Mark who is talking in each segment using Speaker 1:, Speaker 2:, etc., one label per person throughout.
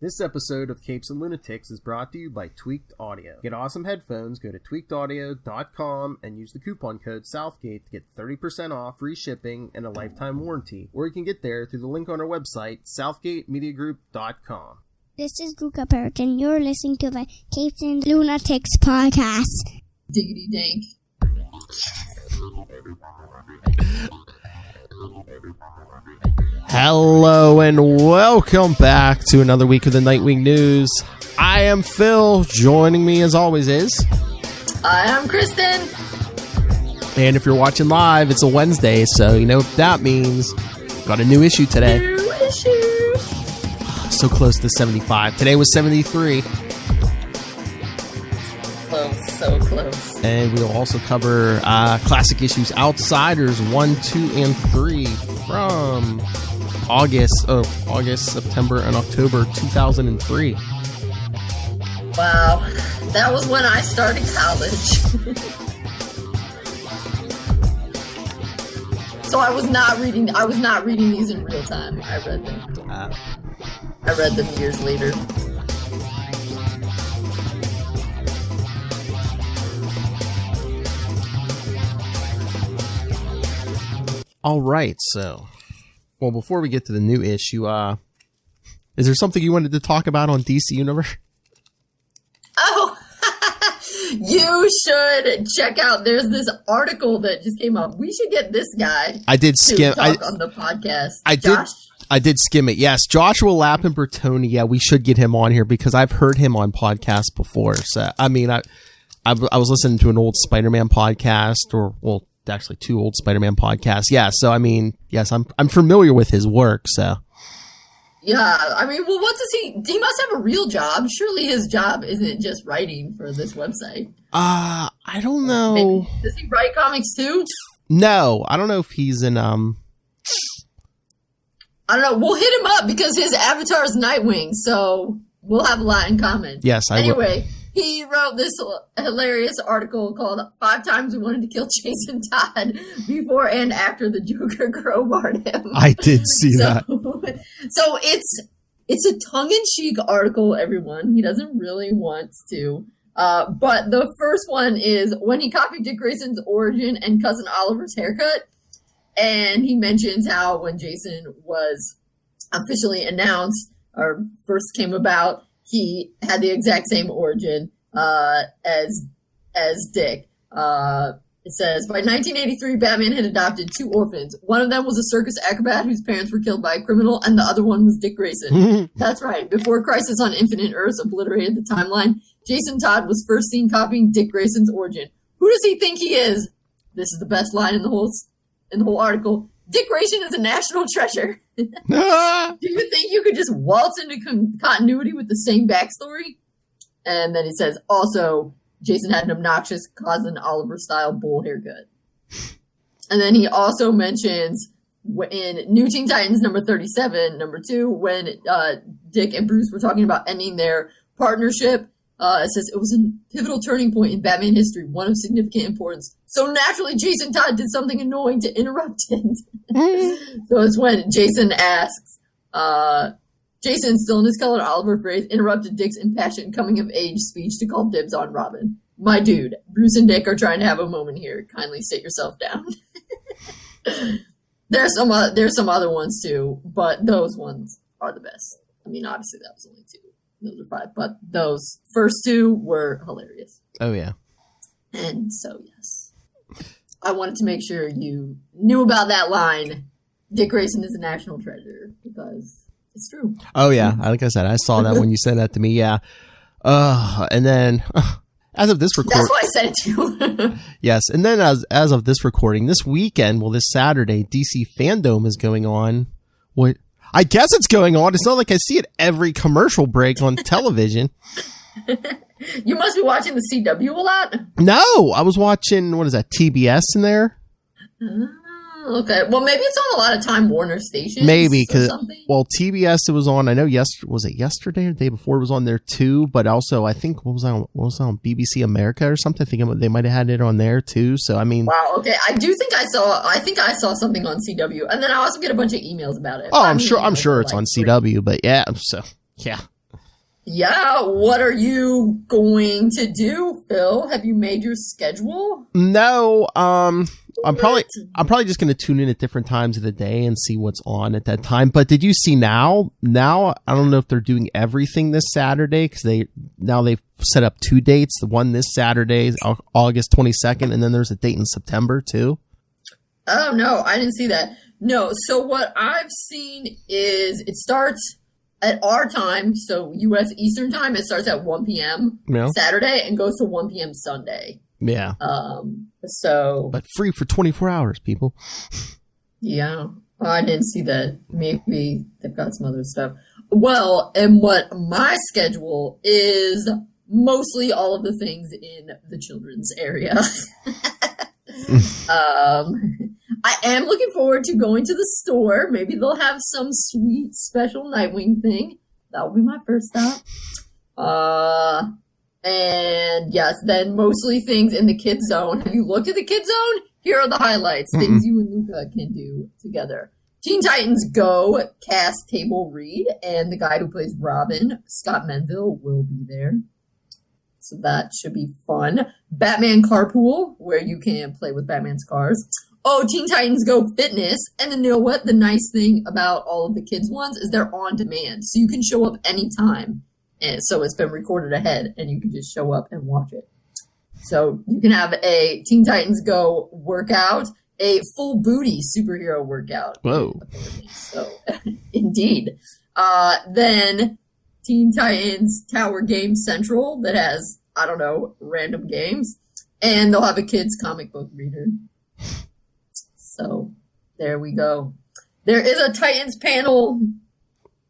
Speaker 1: This episode of Capes and Lunatics is brought to you by Tweaked Audio. Get awesome headphones, go to tweakedaudio.com and use the coupon code Southgate to get 30% off, free shipping, and a lifetime warranty. Or you can get there through the link on our website, southgatemediagroup.com.
Speaker 2: This is Luca Perich, and you're listening to the Capes and Lunatics podcast.
Speaker 3: Diggity dank.
Speaker 1: Hello and welcome back to another week of the Nightwing News. I am Phil. Joining me as always is...
Speaker 3: I am Kristen.
Speaker 1: And if you're watching live, it's a Wednesday, so you know what that means. Got a new issue today.
Speaker 3: New issue.
Speaker 1: So close to 75. Today was 73.
Speaker 3: Close, so close.
Speaker 1: And we'll also cover classic issues Outsiders 1, 2, and 3 from August, September, and October 2003.
Speaker 3: Wow. That was when I started college. So I was not reading these in real time. I read them years later.
Speaker 1: All right, so, well, before we get to the new issue, is there something you wanted to talk about on DC Universe?
Speaker 3: Oh, you should check out. There's this article that just came up. We should get this guy.
Speaker 1: I did skim.
Speaker 3: To talk on the podcast.
Speaker 1: I did skim it. Yes, Joshua Lappin-Bertoni. Yeah, we should get him on here because I've heard him on podcasts before. So, I mean, I was listening to an old Spider-Man podcast, actually two old Spider-Man podcasts. Yeah, so I mean, yes, I'm familiar with his work, so.
Speaker 3: Yeah, I mean, well, what does he must have a real job. Surely his job isn't just writing for this website.
Speaker 1: I don't know.
Speaker 3: Maybe. Does he write comics too?
Speaker 1: No, I don't know if he's in,
Speaker 3: I don't know. We'll hit him up because his avatar is Nightwing, so we'll have a lot in common.
Speaker 1: Yes,
Speaker 3: Anyway, he wrote this hilarious article called 5 Times We Wanted to Kill Jason Todd Before and After the Joker Crowbarred Him.
Speaker 1: I did see that.
Speaker 3: So it's a tongue-in-cheek article, everyone. He doesn't really want to. But the first one is when he copied Dick Grayson's origin and Cousin Oliver's haircut. And he mentions how when Jason was officially announced or first came about, he had the exact same origin as Dick. It says, by 1983, Batman had adopted 2 orphans. One of them was a circus acrobat whose parents were killed by a criminal, and the other one was Dick Grayson. That's right. Before Crisis on Infinite Earths obliterated the timeline, Jason Todd was first seen copying Dick Grayson's origin. Who does he think he is? This is the best line in the whole article. Dick Grayson is a national treasure. Do you think you could just waltz into continuity with the same backstory? And then he says, also, Jason had an obnoxious Cousin Oliver-style bowl haircut. And then he also mentions in New Teen Titans number 37, number 2, when Dick and Bruce were talking about ending their partnership, it says it was a pivotal turning point in Batman history, one of significant importance. So naturally, Jason Todd did something annoying to interrupt it. So it's when Jason asks, Jason, still in his colored Oliver phrase, interrupted Dick's impassioned coming-of-age speech to call dibs on Robin. My dude, Bruce and Dick are trying to have a moment here. Kindly sit yourself down. There's some other ones too, but those ones are the best. I mean, obviously that was only 2. Those are 5, but those first 2 were hilarious.
Speaker 1: Oh, yeah.
Speaker 3: And so, yes. I wanted to make sure you knew about that line. Dick Grayson is a national treasure, because it's true.
Speaker 1: Oh, yeah. Like I said, I saw that when you said that to me, yeah. And then, as of this recording...
Speaker 3: That's why I said it to you.
Speaker 1: Yes, and then as of this recording, this weekend, this Saturday, DC Fandome is going on. What? I guess it's going on. It's not like I see it every commercial break on television.
Speaker 3: You must be watching the CW a lot?
Speaker 1: No, I was watching, what is that, TBS in there?
Speaker 3: Okay. Well, maybe it's on a lot of Time Warner stations.
Speaker 1: Maybe, because, well, TBS, it was on, I know, was it yesterday or the day before? It was on there too, but also, I think, what was on BBC America or something? I think they might have had it on there too, so, I mean.
Speaker 3: Wow, okay. I think I saw something on CW, and then I also get a bunch of emails about it.
Speaker 1: Oh, I'm sure it's on CW, but yeah, so, yeah.
Speaker 3: Yeah, what are you going to do, Phil? Have you made your schedule?
Speaker 1: No, I'm probably just going to tune in at different times of the day and see what's on at that time. But did you see now? Now, I don't know if they're doing everything this Saturday because they've set up 2 dates. The one this Saturday is August 22nd, and then there's a date in September too.
Speaker 3: Oh, no, I didn't see that. No, so what I've seen is it starts at our time, so U.S. Eastern time. It starts at 1 p.m. Saturday and goes to 1 p.m. Sunday.
Speaker 1: Yeah.
Speaker 3: But
Speaker 1: free for 24 hours, people.
Speaker 3: Yeah. I didn't see that. Maybe they've got some other stuff. Well, and what my schedule is mostly all of the things in the children's area. I am looking forward to going to the store. Maybe they'll have some sweet special Nightwing thing. That will be my first stop. And yes, then mostly things in the kids zone. Have you looked at the kids zone? Here are the highlights. Things you and Luca can do together. Teen Titans Go cast table read, and the guy who plays Robin, Scott Menville, will be there. So that should be fun. Batman Carpool, where you can play with Batman's cars. Oh, Teen Titans Go Fitness. And then you know what? The nice thing about all of the kids' ones is they're on demand. So you can show up anytime. And so it's been recorded ahead, and you can just show up and watch it. So you can have a Teen Titans Go workout, a full booty superhero workout.
Speaker 1: Whoa.
Speaker 3: So, indeed. Then Teen Titans Tower Game Central that has, I don't know, random games. And they'll have a kids comic book reader. So there we go. There is a Titans panel.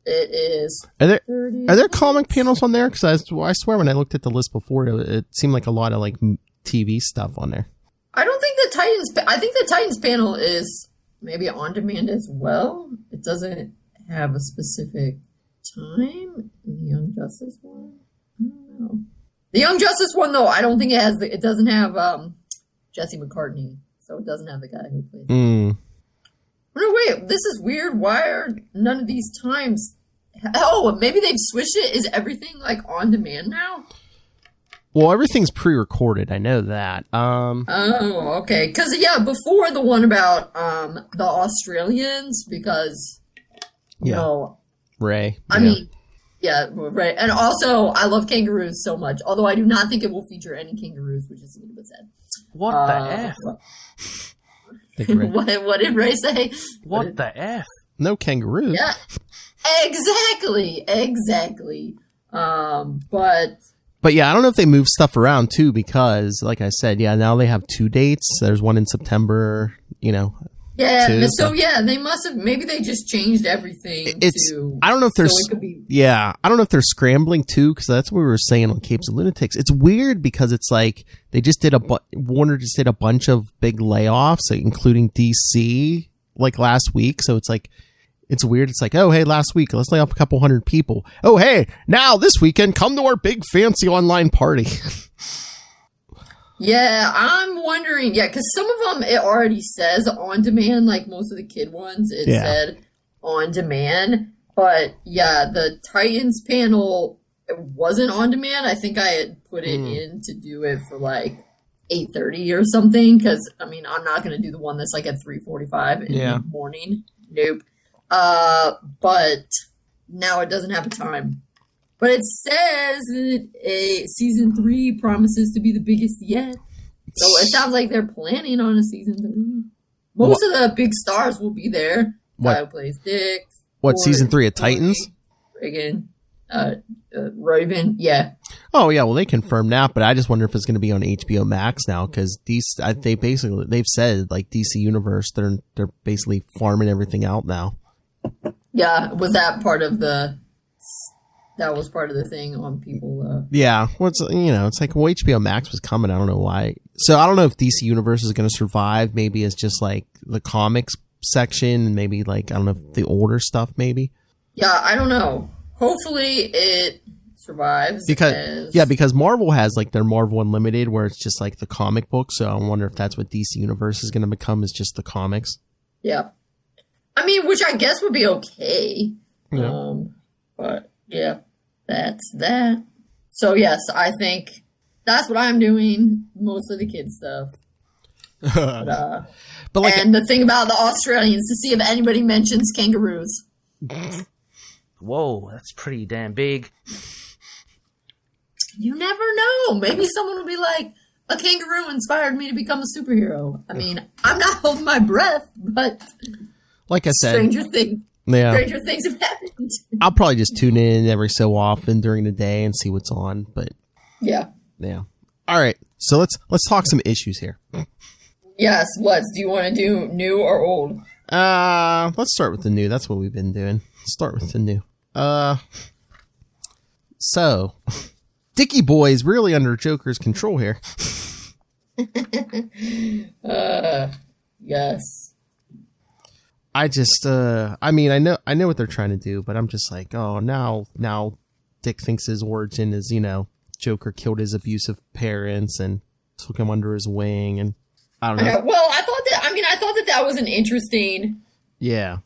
Speaker 3: It is.
Speaker 1: Are there comic panels on there? Because I swear when I looked at the list before, it seemed like a lot of like TV stuff on there.
Speaker 3: I don't think the Titans. I think the Titans panel is maybe on demand as well. It doesn't have a specific time. The Young Justice one. I don't know. The Young Justice one though, I don't think it has. It doesn't have Jesse McCartney, so it doesn't have the guy who plays. No, wait, this is weird. Why are none of these times... Oh, maybe they've switched it. Is everything, like, on demand now?
Speaker 1: Well, everything's pre-recorded. I know that.
Speaker 3: Oh, okay. Because, yeah, before the one about the Australians, because, you know...
Speaker 1: Ray.
Speaker 3: I mean, yeah, Ray. And also, I love kangaroos so much, although I do not think it will feature any kangaroos, which is a little bit sad.
Speaker 4: What the F?
Speaker 3: What did Ray say?
Speaker 4: What the F?
Speaker 1: No kangaroos.
Speaker 3: Yeah, exactly. But
Speaker 1: yeah, I don't know if they move stuff around too, because like I said, yeah, now they have 2 dates. There's one in September, Yeah.
Speaker 3: They must have. Maybe they just changed everything.
Speaker 1: I don't know if they're. I don't know if they're scrambling too, because that's what we were saying on Capes and Lunatics. It's weird because it's like they just did Warner just did a bunch of big layoffs, including DC, like last week. So it's like it's weird. It's like, oh hey, last week let's lay off a couple hundred people. Oh hey, now this weekend come to our big fancy online party.
Speaker 3: Yeah, I'm wondering. Yeah, because some of them it already says on demand, like most of the kid ones. It said on demand, but yeah, the Titans panel it wasn't on demand. I think I had put it in to do it for like 8:30 or something. Because I mean, I'm not going to do the one that's like at 3:45 in the morning. Nope. But now it doesn't have a time. But it says that season 3 promises to be the biggest yet. So it sounds like they're planning on a season 3. Most of the big stars will be there. Kyle plays Dick.
Speaker 1: What, season 3 of Titans?
Speaker 3: Reagan. Raven. Yeah.
Speaker 1: Oh, yeah. Well, they confirmed that, but I just wonder if it's going to be on HBO Max now, because they've said, like, DC Universe, they're basically farming everything out now.
Speaker 3: Yeah. Was that part of the... That was part of the thing on people.
Speaker 1: Yeah, well, it's like HBO Max was coming. I don't know why. So I don't know if DC Universe is going to survive. Maybe it's just like the comics section, and maybe like I don't know the older stuff. Maybe.
Speaker 3: Yeah, I don't know. Hopefully it survives
Speaker 1: because Marvel has like their Marvel Unlimited, where it's just like the comic book. So I wonder if that's what DC Universe is going to become, is just the comics.
Speaker 3: Yeah, I mean, which I guess would be okay.
Speaker 1: Yeah.
Speaker 3: But. Yeah, that's that. So yes, I think that's what I'm doing. Mostly the kid stuff.
Speaker 1: But like,
Speaker 3: and the thing about the Australians, to see if anybody mentions kangaroos.
Speaker 4: Whoa, that's pretty damn big.
Speaker 3: You never know. Maybe someone will be like, a kangaroo inspired me to become a superhero. I mean, I'm not holding my breath, but
Speaker 1: like I said,
Speaker 3: stranger things have happened.
Speaker 1: I'll probably just tune in every so often during the day and see what's on. But
Speaker 3: yeah.
Speaker 1: All right, so let's talk some issues here.
Speaker 3: Yes, let's. Do you want to do new or old?
Speaker 1: Let's start with the new. That's what we've been doing. Start with the new. So, Dickie Boy's really under Joker's control here.
Speaker 3: Yes.
Speaker 1: I just, I mean, I know what they're trying to do, but I'm just like, oh, now Dick thinks his origin is, Joker killed his abusive parents and took him under his wing, and I don't know.
Speaker 3: Well, I thought that was an interesting.
Speaker 1: Yeah.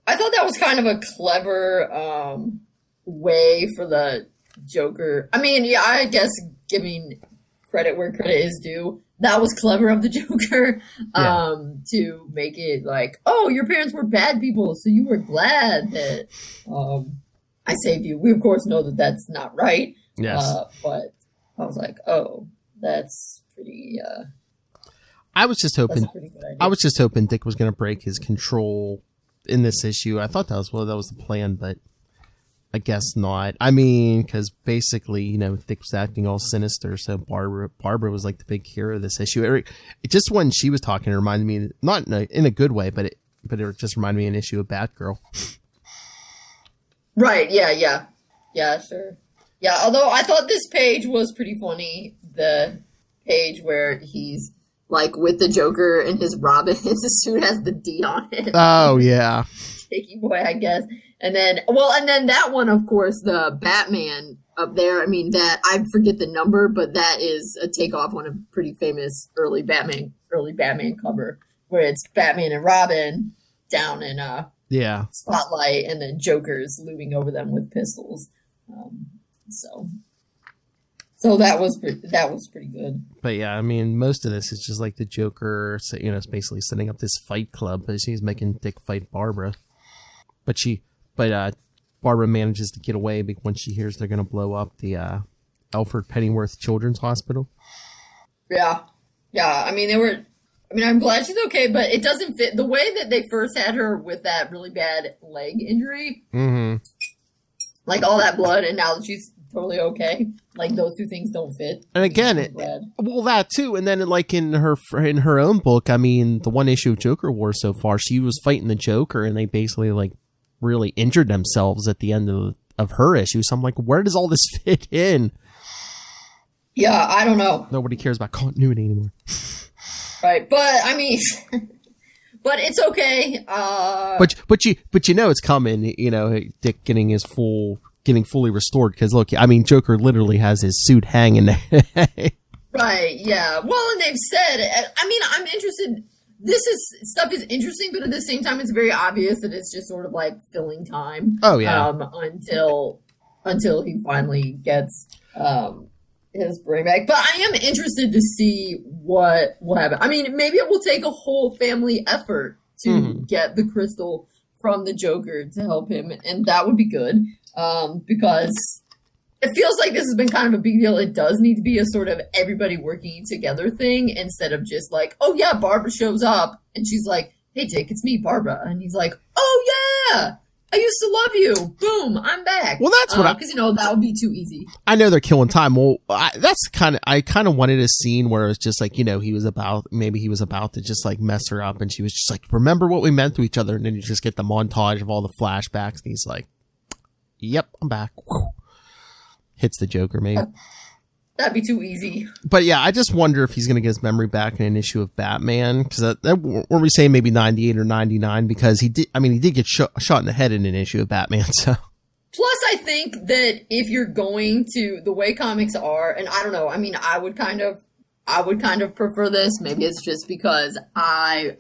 Speaker 3: I thought that was kind of a clever way for the Joker. I mean, yeah, I guess giving credit where credit is due, that was clever of the Joker to make it like, oh, your parents were bad people, so you were glad that I saved you. We, of course, know that that's not right.
Speaker 1: Yes.
Speaker 3: But I was like, oh, that's pretty...
Speaker 1: I was just hoping.
Speaker 3: That's a pretty good idea.
Speaker 1: I was just hoping Dick was going to break his control in this issue. I thought that was the plan, but I guess not. I mean, because basically, Dick was acting all sinister, so Barbara was like the big hero of this issue. It just when she was talking, it reminded me, not in a good way, but it just reminded me of an issue of Batgirl.
Speaker 3: Right? Yeah. Sure. Yeah. Although I thought this page was pretty funny. The page where he's like with the Joker and his Robin, his suit has the D on it.
Speaker 1: Oh yeah,
Speaker 3: Dickie Boy, I guess. And then that one, of course, the Batman up there. I mean, that I forget the number, but that is a takeoff on a pretty famous early Batman cover where it's Batman and Robin down in spotlight, and then Joker's looming over them with pistols. So that was pretty good.
Speaker 1: But yeah, I mean, most of this is just like the Joker, it's basically setting up this fight club, but he's making Dick fight Barbara. But Barbara manages to get away when she hears they're going to blow up the Alfred Pennyworth Children's Hospital. Yeah.
Speaker 3: I mean, I'm glad she's okay, but it doesn't fit the way that they first had her with that really bad leg injury.
Speaker 1: Mm-hmm.
Speaker 3: Like all that blood, and now that she's totally okay. Like those two things don't fit.
Speaker 1: And again, that too. And then like in her own book, I mean, the one issue of Joker War so far, she was fighting the Joker, and they basically like really injured themselves at the end of her issue. So I'm like, where does all this fit in?
Speaker 3: Yeah, I don't know.
Speaker 1: Nobody cares about continuity anymore.
Speaker 3: Right, but I mean, but it's okay.
Speaker 1: But it's coming. Dick getting fully restored, because look, I mean, Joker literally has his suit hanging there.
Speaker 3: Right, yeah. Well, and they've said, I mean, I'm interested. Stuff is interesting, but at the same time, it's very obvious that it's just sort of like filling time.
Speaker 1: Oh yeah.
Speaker 3: Until he finally gets his brain back. But I am interested to see what will happen. I mean, maybe it will take a whole family effort to get the crystal from the Joker to help him, and that would be good. Because it feels like this has been kind of a big deal. It does need to be a sort of everybody working together thing, instead of just like, oh yeah, Barbara shows up and she's like, hey Dick, it's me, Barbara. And he's like, oh yeah, I used to love you. Boom, I'm back.
Speaker 1: Well, that's what
Speaker 3: because that would be too easy. I
Speaker 1: know they're killing time. Well, I kind of wanted a scene where it was just like, he was about to just like mess her up, and she was just like, remember what we meant to each other, and then you just get the montage of all the flashbacks, and he's like, yep, I'm back. Whew. Hits the Joker, maybe.
Speaker 3: That'd be too easy.
Speaker 1: But yeah, I just wonder if he's going to get his memory back in an issue of Batman. Because were we saying maybe 98 or 99? Because he did get shot in the head in an issue of Batman. So.
Speaker 3: Plus, I think that if you're going to the way comics are, and I don't know, I mean, I would kind of prefer this. Maybe it's just because I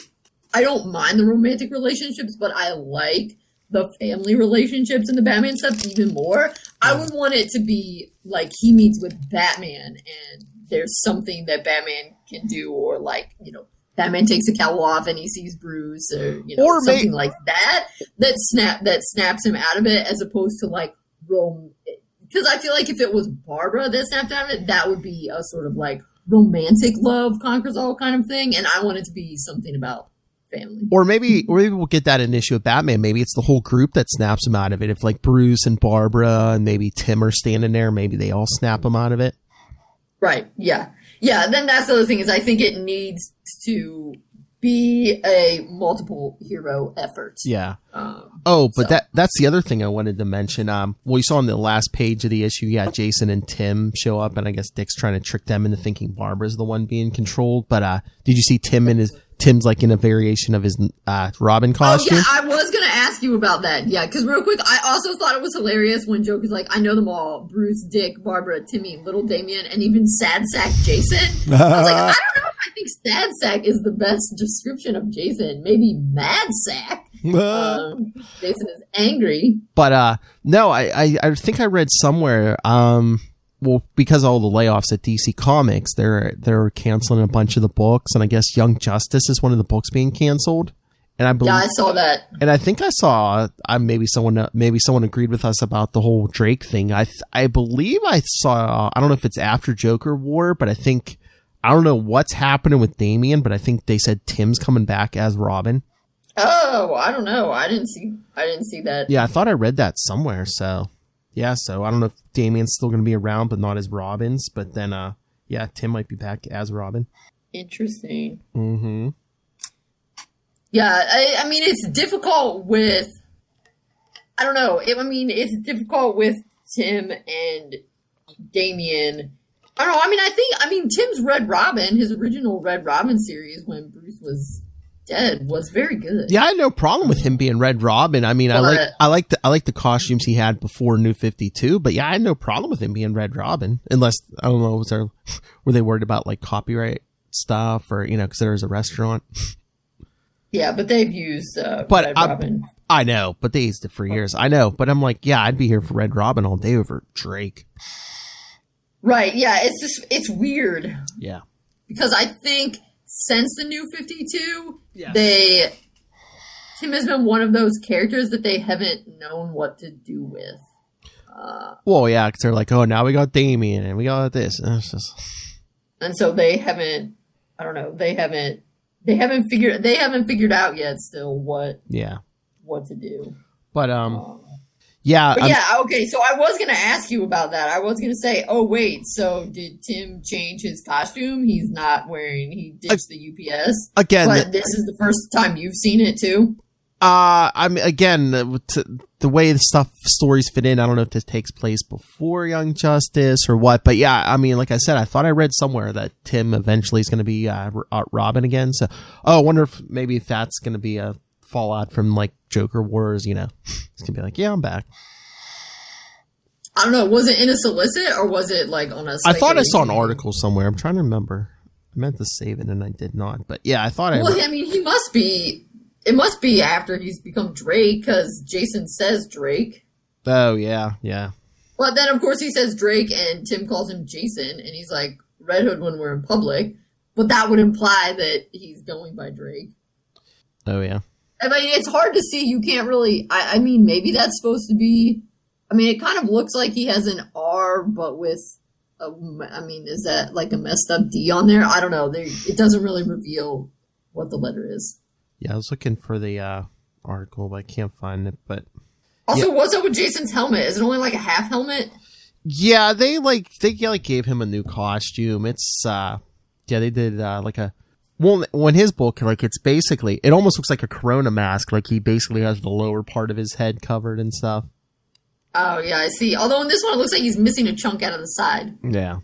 Speaker 3: don't mind the romantic relationships, but I like the family relationships in the Batman stuff even more. I would want it to be like he meets with Batman and there's something that Batman can do, or like, you know, Batman takes a cowl off and he sees Bruce, or, you know, or something like that snaps him out of it, as opposed to like because I feel like if it was Barbara that snapped out of it, that would be a sort of like romantic love conquers all kind of thing, and I want it to be something about family.
Speaker 1: Or maybe we'll get that in issue of Batman. Maybe it's the whole group that snaps him out of it. If like Bruce and Barbara and maybe Tim are standing there, maybe they all snap him out of it.
Speaker 3: Right. Yeah. Yeah. Then that's the other thing, is I think it needs to be a multiple hero effort.
Speaker 1: Yeah. That's the other thing I wanted to mention. We saw on the last page of the issue, Jason and Tim show up, and I guess Dick's trying to trick them into thinking Barbara's the one being controlled. But did you see Tim's like in a variation of his Robin costume?
Speaker 3: Oh, yeah, I was going to ask you about that. Yeah, because real quick, I also thought it was hilarious when Joker's like, I know them all. Bruce, Dick, Barbara, Timmy, Little Damien, and even Sad Sack Jason. I was like, I don't know if I think Sad Sack is the best description of Jason. Maybe Mad Sack. Jason is angry.
Speaker 1: But no, I think I read somewhere, well, because of all the layoffs at DC Comics, they're canceling a bunch of the books, and I guess Young Justice is one of the books being canceled. And I believe,
Speaker 3: I saw that.
Speaker 1: And I think I saw maybe someone agreed with us about the whole Drake thing. I believe I saw, I don't know if it's after Joker War, but I don't know what's happening with Damian, but I think they said Tim's coming back as Robin.
Speaker 3: Oh, I don't know. I didn't see that.
Speaker 1: Yeah, I thought I read that somewhere. So yeah, so I don't know if Damian's still going to be around, but not as Robin's. But then, Tim might be back as Robin.
Speaker 3: Interesting.
Speaker 1: Mm-hmm.
Speaker 3: Yeah, I mean, it's difficult with, I don't know. It's difficult with Tim and Damian. I don't know. I mean, Tim's Red Robin, his original Red Robin series when Bruce was dead, was very good. Yeah,
Speaker 1: I had no problem with him being Red Robin. I mean, I like the costumes he had before New 52, but yeah, I had no problem with him being Red Robin, unless, I don't know, were they worried about like copyright stuff, or, you know, because there was a restaurant.
Speaker 3: Yeah, but they've used Red Robin.
Speaker 1: I know, but they used it for years. I know, but I'm like, yeah, I'd be here for Red Robin all day over Drake.
Speaker 3: Right, yeah, it's weird.
Speaker 1: Yeah.
Speaker 3: Because I think since the New 52,
Speaker 1: yeah,
Speaker 3: Tim has been one of those characters that they haven't known what to do with.
Speaker 1: Well, yeah, because they're like, oh, now we got Damian and we got this.
Speaker 3: And so they haven't, I don't know, they haven't figured out yet still what to do.
Speaker 1: But
Speaker 3: okay, so I was going to ask you about that. I was going to say, oh wait, so did Tim change his costume? He ditched the UPS
Speaker 1: again,
Speaker 3: but this is the first time you've seen it too.
Speaker 1: I mean, again, the way the stories fit in, I don't know if this takes place before Young Justice or what, but yeah, I mean, like I said, I thought I read somewhere that Tim eventually is going to be Robin again. So, I wonder if that's going to be a fallout from like Joker Wars. You know, it's gonna be like, yeah, I'm back.
Speaker 3: I don't know. Was it in a solicit or was it like on a?
Speaker 1: I thought I saw an article somewhere. I'm trying to remember. I meant to save it and I did not. But yeah, I thought
Speaker 3: I mean, he must be. It must be after he's become Drake, because Jason says Drake.
Speaker 1: Oh, yeah, yeah.
Speaker 3: But then, of course, he says Drake, and Tim calls him Jason, and he's like, Red Hood when we're in public. But that would imply that he's going by Drake.
Speaker 1: Oh, yeah.
Speaker 3: I mean, it's hard to see. You can't really... I mean, maybe that's supposed to be... I mean, it kind of looks like he has an R, but with... is that like a messed up D on there? I don't know. It doesn't really reveal what the letter is.
Speaker 1: Yeah, I was looking for the article, but I can't find it. But
Speaker 3: also, what's up with Jason's helmet? Is it only like a half helmet?
Speaker 1: Yeah, they gave him a new costume. It's they did when his book, like, it's basically, it almost looks like a Corona mask. Like he basically has the lower part of his head covered and stuff.
Speaker 3: Oh yeah, I see. Although in this one, it looks like he's missing a chunk out of the side.
Speaker 1: Yeah.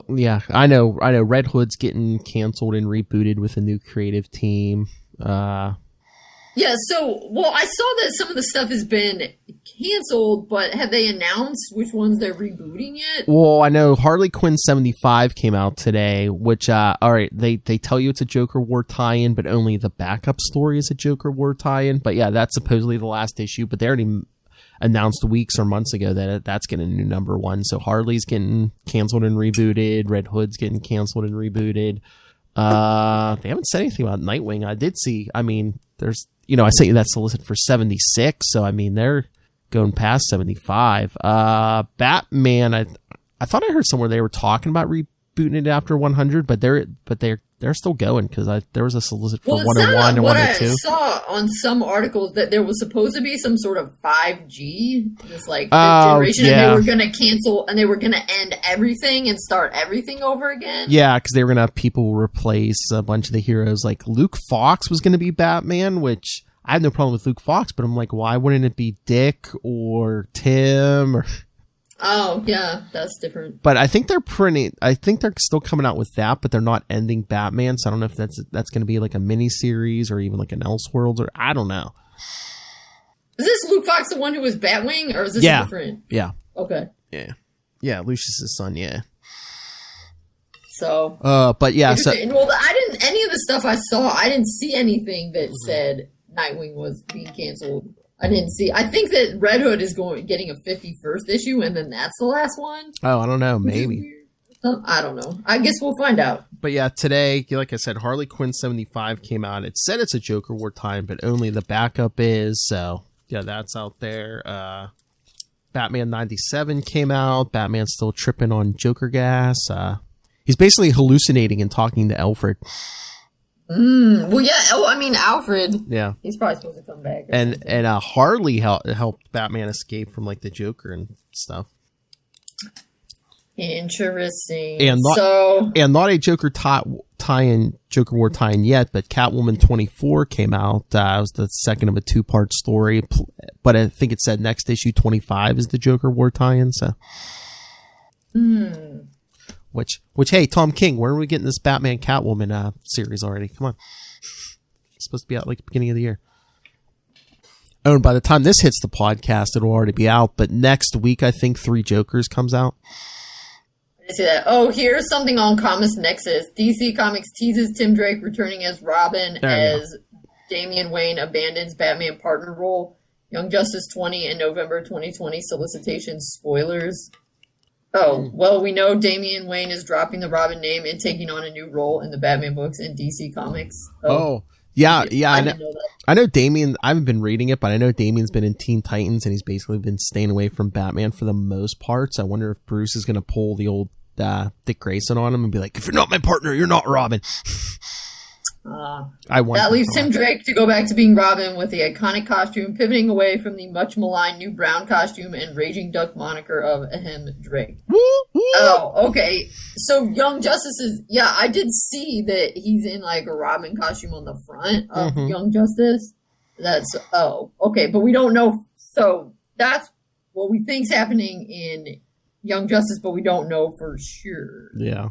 Speaker 1: Yeah, I know. Red Hood's getting canceled and rebooted with a new creative team.
Speaker 3: Yeah, so, well, I saw that some of the stuff has been canceled, but have they announced which ones they're rebooting yet?
Speaker 1: Well, I know Harley Quinn 75 came out today, which, all right, they tell you it's a Joker War tie-in, but only the backup story is a Joker War tie-in. But yeah, that's supposedly the last issue, but they already announced weeks or months ago that that's getting a new number one. So Harley's getting canceled and rebooted. Red Hood's getting canceled and rebooted. They haven't said anything about Nightwing. I did see, I mean, there's, I sent you that solicit for 76. So, I mean, they're going past 75. Batman, I thought I heard somewhere they were talking about rebooting it after 100, but they're still going because there was a solicit for 101 and 102.
Speaker 3: I saw on some articles that there was supposed to be some sort of 5G, this like generation, and they were going to cancel and they were going to end everything and start everything over again.
Speaker 1: Yeah, because they were going to have people replace a bunch of the heroes. Like Luke Fox was going to be Batman, which I have no problem with Luke Fox, but I'm like, why wouldn't it be Dick or Tim or...
Speaker 3: Oh, yeah, that's different.
Speaker 1: But I think they're still coming out with that, but they're not ending Batman, so I don't know if that's going to be like a mini series or even like an Elseworlds, or I don't know.
Speaker 3: Is this Luke Fox the one who was Batwing, or is this different?
Speaker 1: Yeah.
Speaker 3: Okay.
Speaker 1: Yeah. Yeah, Lucius's son, yeah.
Speaker 3: So.
Speaker 1: But yeah, so.
Speaker 3: Well, any of the stuff I saw, I didn't see anything that said Nightwing was being canceled. I didn't see. I think that Red Hood is getting a 51st issue, and then that's the last one.
Speaker 1: Oh, I don't know. Maybe.
Speaker 3: I don't know. I guess we'll find out.
Speaker 1: But yeah, today, like I said, Harley Quinn 75 came out. It said it's a Joker War time, but only the backup is. So yeah, that's out there. Batman 97 came out. Batman's still tripping on Joker gas. He's basically hallucinating and talking to Alfred.
Speaker 3: Well, yeah. Oh, I mean, Alfred.
Speaker 1: Yeah.
Speaker 3: He's probably supposed to come back.
Speaker 1: And Harley helped Batman escape from like the Joker and stuff.
Speaker 3: Interesting.
Speaker 1: And not a Joker tie-in, Joker War tie-in yet, but Catwoman 24 came out. It was the second of a 2-part story, but I think it said next issue 25 is the Joker War tie-in. So. Which, hey, Tom King, where are we getting this Batman Catwoman series already? Come on. It's supposed to be out like the beginning of the year. Oh, and by the time this hits the podcast, it'll already be out. But next week, I think 3 Jokers comes out.
Speaker 3: I see that. Oh, here's something on Comics Nexus. DC Comics teases Tim Drake returning as Robin as Damian Wayne abandons Batman partner role. Young Justice 20 in November 2020 solicitation spoilers. Oh, well, we know Damian Wayne is dropping the Robin name and taking on a new role in the Batman books in DC Comics.
Speaker 1: Yeah. I
Speaker 3: didn't know that.
Speaker 1: I know Damian, I haven't been reading it, but I know Damian's been in Teen Titans and he's basically been staying away from Batman for the most part. So I wonder if Bruce is going to pull the old Dick Grayson on him and be like, if you're not my partner, you're not Robin.
Speaker 3: That leaves Tim Drake to go back to being Robin with the iconic costume, pivoting away from the much maligned new brown costume and Raging Duck moniker of Ahem Drake. Oh, okay. So Young Justice is, I did see that he's in like a Robin costume on the front of Young Justice. That's, okay, but we don't know. So that's what we think's happening in Young Justice, but we don't know for sure.
Speaker 1: Yeah.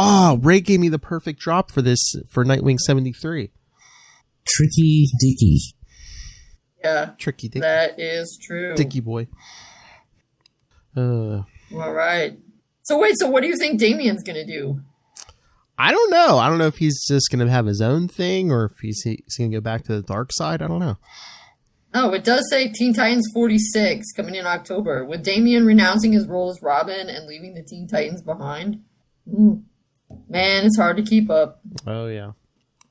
Speaker 1: Oh, Ray gave me the perfect drop for Nightwing 73.
Speaker 5: Tricky Dicky.
Speaker 3: Yeah.
Speaker 1: Tricky Dicky.
Speaker 3: That is true.
Speaker 1: Dicky boy.
Speaker 3: All right. So what do you think Damian's going to do?
Speaker 1: I don't know. I don't know if he's just going to have his own thing or if he's going to go back to the dark side. I don't know.
Speaker 3: Oh, it does say Teen Titans 46 coming in October, with Damian renouncing his role as Robin and leaving the Teen Titans behind. Man, it's hard to keep up.
Speaker 1: Oh, yeah.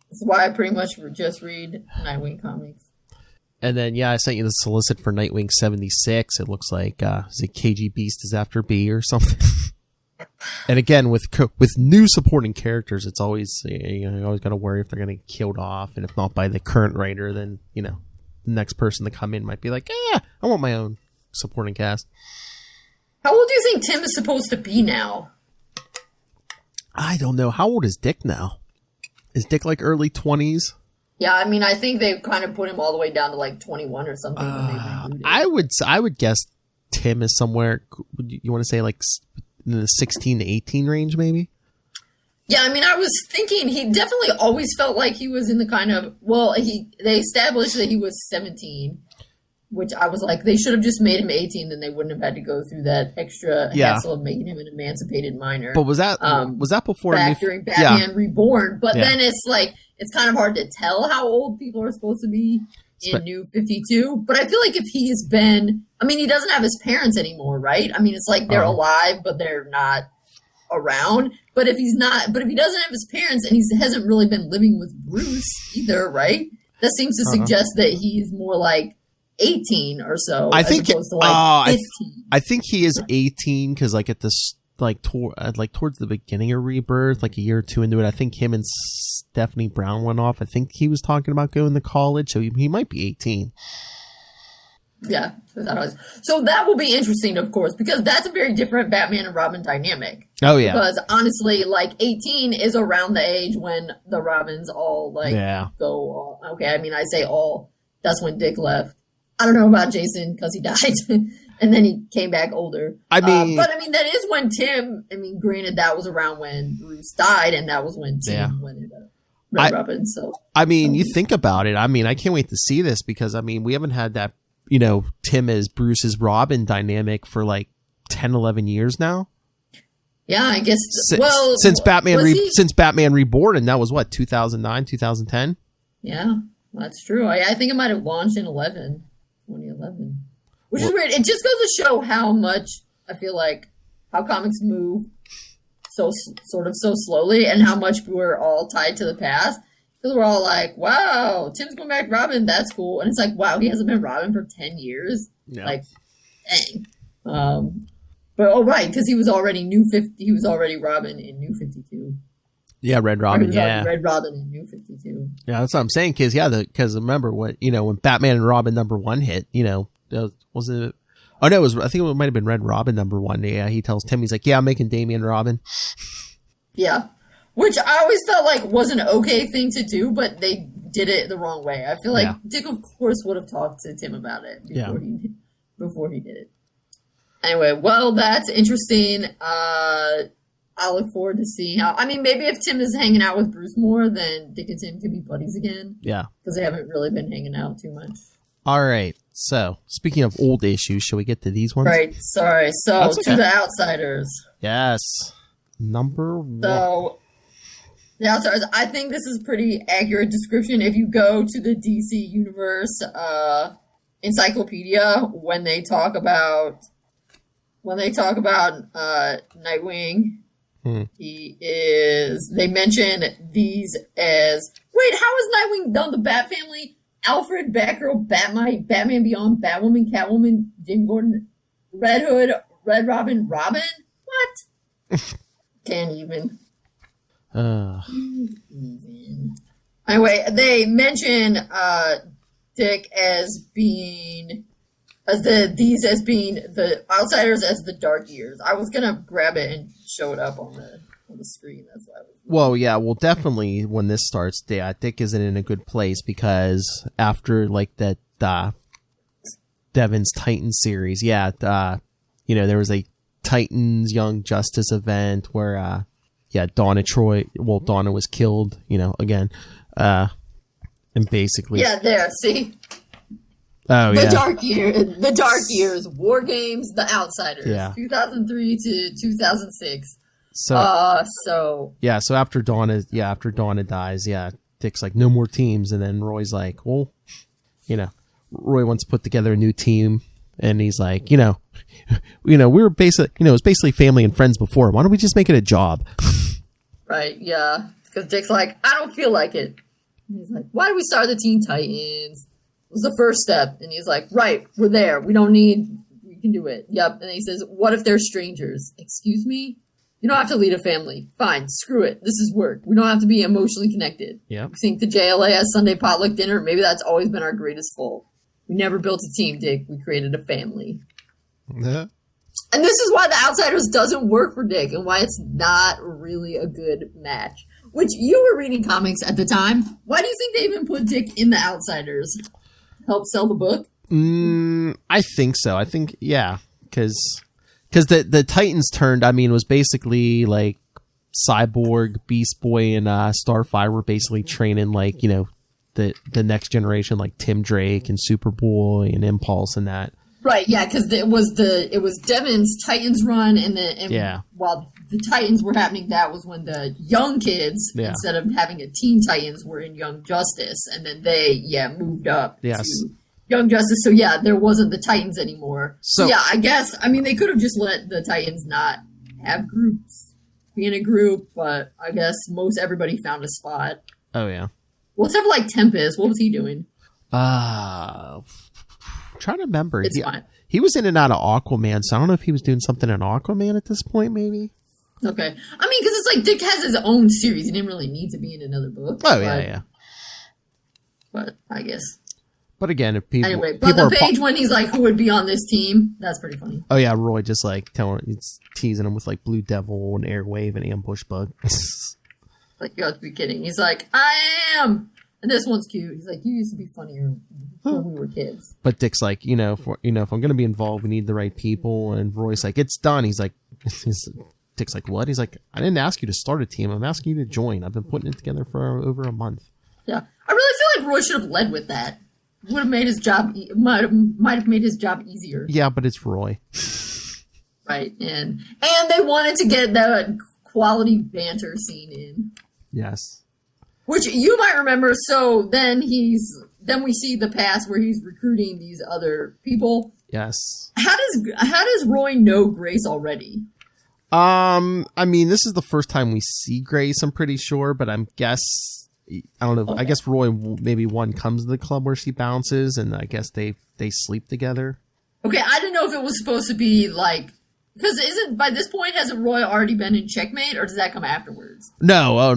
Speaker 3: That's why I pretty much just read Nightwing comics.
Speaker 1: And then, I sent you the solicit for Nightwing 76. It looks like KG Beast is after B or something. And again, with new supporting characters, it's always, you always got to worry if they're going to get killed off. And if not by the current writer, then, the next person to come in might be like, I want my own supporting cast.
Speaker 3: How old do you think Tim is supposed to be now?
Speaker 1: I don't know. How old is Dick now? Is Dick like early 20s?
Speaker 3: Yeah, I mean, I think they kind of put him all the way down to like 21 or something. When they rebooted.
Speaker 1: I would guess Tim is somewhere. You want to say like in the 16 to 18 range, maybe?
Speaker 3: Yeah, I mean, I was thinking he definitely always felt like he was in the kind of, they established that he was 17, which I was like, they should have just made him 18, then they wouldn't have had to go through that extra hassle of making him an emancipated minor.
Speaker 1: But was that before
Speaker 3: during Batman Reborn? But then it's like, it's kind of hard to tell how old people are supposed to be in New 52. But I feel like if he's been, I mean, he doesn't have his parents anymore, right? I mean, it's like they're alive, but they're not around. But if he doesn't have his parents and he hasn't really been living with Bruce either, right? That seems to suggest that he's more like 18 or so.
Speaker 1: I think,
Speaker 3: opposed to like 15.
Speaker 1: I think he is 18 because like at this, like towards the beginning of Rebirth, like a year or two into it, I think him and Stephanie Brown went off. I think he was talking about going to college, so he might be 18.
Speaker 3: Yeah. So that will be interesting, of course, because that's a very different Batman and Robin dynamic.
Speaker 1: Oh, yeah.
Speaker 3: Because honestly, like 18 is around the age when the Robins all go all. Okay, I mean, I say all. That's when Dick left. I don't know about Jason because he died. And then he came back older. I mean, but I mean, that is when Tim, I mean, granted, that was around when Bruce died, and that was when Tim went into Red Robin. So,
Speaker 1: I mean, you think about it. I mean, I can't wait to see this because, I mean, we haven't had that, you know, Tim as Bruce's Robin dynamic for like 10, 11 years now.
Speaker 3: Yeah, I guess.
Speaker 1: Since Batman Reborn, and that was what, 2009, 2010?
Speaker 3: Yeah, that's true. I think it might have launched in 2011. Which is weird. It just goes to show how much I feel like how comics move so slowly, and how much we're all tied to the past. Because we're all like, "Wow, Tim's going back to Robin. That's cool." And it's like, "Wow, he hasn't been Robin for 10 years." Yeah. Like, dang. But right, because he was already He was already Robin in New 52.
Speaker 1: Yeah, Red Robin.
Speaker 3: Red Robin in New 52.
Speaker 1: Yeah, that's what I'm saying. Because remember when Batman and Robin #1 hit, was it? Oh no, I think it might have been Red Robin #1. Yeah, he tells Tim, he's like, "Yeah, I'm making Damian Robin." Yeah,
Speaker 3: which I always felt like was an okay thing to do, but they did it the wrong way. I feel like Dick, of course, would have talked to Tim about it before he did it. Anyway, well, that's interesting. I look forward to seeing how. I mean, maybe if Tim is hanging out with Bruce more, then Dick and Tim could be buddies again.
Speaker 1: Yeah,
Speaker 3: because they haven't really been hanging out too much.
Speaker 1: All right. So, speaking of old issues, shall we get to these ones?
Speaker 3: Right. Sorry. So, to the Outsiders.
Speaker 1: Yes. Number 1.
Speaker 3: So, the Outsiders, I think this is a pretty accurate description. If you go to the DC Universe encyclopedia, when they talk about Nightwing, they mention these as, wait, how is Nightwing done the Bat Family? Alfred, Batgirl, Batmite, Batman Beyond, Batwoman, Catwoman, Jim Gordon, Red Hood, Red Robin, Robin? What? Can't even. Anyway, they mention Dick as being the Outsiders as the Dark Years. I was gonna grab it and show it up on the screen. That's why.
Speaker 1: Well, yeah, definitely when this starts, Dick isn't in a good place because after like that Devon's Titans series, there was a Titans Young Justice event where Donna was killed, again, and basically
Speaker 3: see.
Speaker 1: Oh,
Speaker 3: The Dark Years, War Games, The Outsiders, 2003 to 2006. So
Speaker 1: after Donna dies, Dick's like, no more teams, and then Roy's like, well, Roy wants to put together a new team, and he's like, we were basically, it was basically family and friends before. Why don't we just make it a job?
Speaker 3: Right, yeah, because Dick's like, I don't feel like it. And he's like, why do we start the Teen Titans? It was the first step, and he's like, right, we're there. We can do it. Yep. And he says, what if they're strangers? Excuse me? You don't have to lead a family. Fine, screw it. This is work. We don't have to be emotionally connected.
Speaker 1: Yeah.
Speaker 3: We think the JLA has Sunday potluck dinner. Maybe that's always been our greatest fault. We never built a team, Dick. We created a family.
Speaker 1: Yeah.
Speaker 3: And this is why The Outsiders doesn't work for Dick and why it's not really a good match. Which you were reading comics at the time. Why do you think they even put Dick in The Outsiders? Help sell the book?
Speaker 1: I think so. I think, because the Titans turned, was basically like Cyborg, Beast Boy, and Starfire were basically training like, you know, the next generation, like Tim Drake and Superboy and Impulse and that.
Speaker 3: Right, yeah, because it was Devin's Titans run, and while the Titans were happening, that was when the young kids, instead of having a Teen Titans, were in Young Justice, and then they moved up to Young Justice. So there wasn't the Titans anymore. So I guess they could have just let the Titans not have groups, be in a group, but I guess most everybody found a spot.
Speaker 1: Oh yeah.
Speaker 3: Well, except for like Tempest, what was he doing?
Speaker 1: I'm trying to remember.
Speaker 3: It's fine.
Speaker 1: He was in and out of Aquaman, so I don't know if he was doing something in Aquaman at this point, maybe.
Speaker 3: Okay. Because it's like Dick has his own series. He didn't really need to be in another book.
Speaker 1: Oh, yeah.
Speaker 3: But I guess.
Speaker 1: But again, if people...
Speaker 3: Anyway, but the page when he's like, who would be on this team, that's pretty funny.
Speaker 1: Oh, yeah, Roy just like teasing him with like Blue Devil and Airwave and Ambush Bug.
Speaker 3: Like, you have to be kidding. He's like, I am! And this one's cute. He's like, you used to be funnier when we were kids. But
Speaker 1: Dick's like, if I'm going to be involved, we need the right people. And Roy's like, it's done. He's like... Dick's like, what? He's like, I didn't ask you to start a team. I'm asking you to join. I've been putting it together for over a month.
Speaker 3: Yeah. I really feel like Roy should have led with that. Would have made his job, might have made his job easier.
Speaker 1: Yeah, but it's Roy.
Speaker 3: Right. And they wanted to get that quality banter scene in.
Speaker 1: Yes.
Speaker 3: Which you might remember. So then we see the past where he's recruiting these other people.
Speaker 1: Yes.
Speaker 3: How does Roy know Grace already?
Speaker 1: This is the first time we see Grace, I'm pretty sure, but I don't know. Okay. I guess Roy maybe comes to the club where she bounces, and I guess they sleep together. Okay,
Speaker 3: I didn't know if it was supposed to be like, because by this point, hasn't Roy already been in Checkmate, or does that come afterwards?
Speaker 1: No,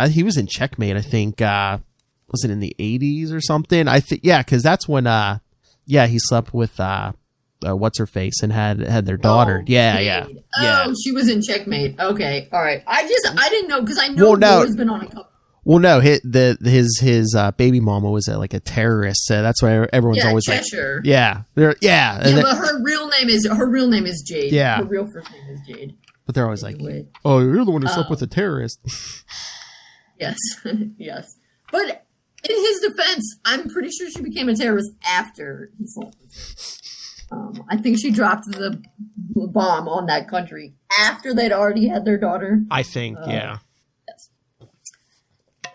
Speaker 1: he was in Checkmate, I think, was it in the 80s or something? I think, because that's when, he slept with, what's her face and had their daughter.
Speaker 3: Oh, she was in Checkmate. Okay, all right. I didn't know because I know Roy's been on a couple.
Speaker 1: Well, no, his baby mama was like a terrorist, so that's why everyone's always
Speaker 3: Cheshire.
Speaker 1: Like,
Speaker 3: but her real name is Jade.
Speaker 1: Yeah,
Speaker 3: her real first name is Jade.
Speaker 1: But they're always like, "Oh, you're the one who slept with a terrorist."
Speaker 3: Yes, yes. But in his defense, I'm pretty sure she became a terrorist after he slept with her. I think she dropped the bomb on that country after they'd already had their daughter.
Speaker 1: I think, yeah.
Speaker 3: Yes.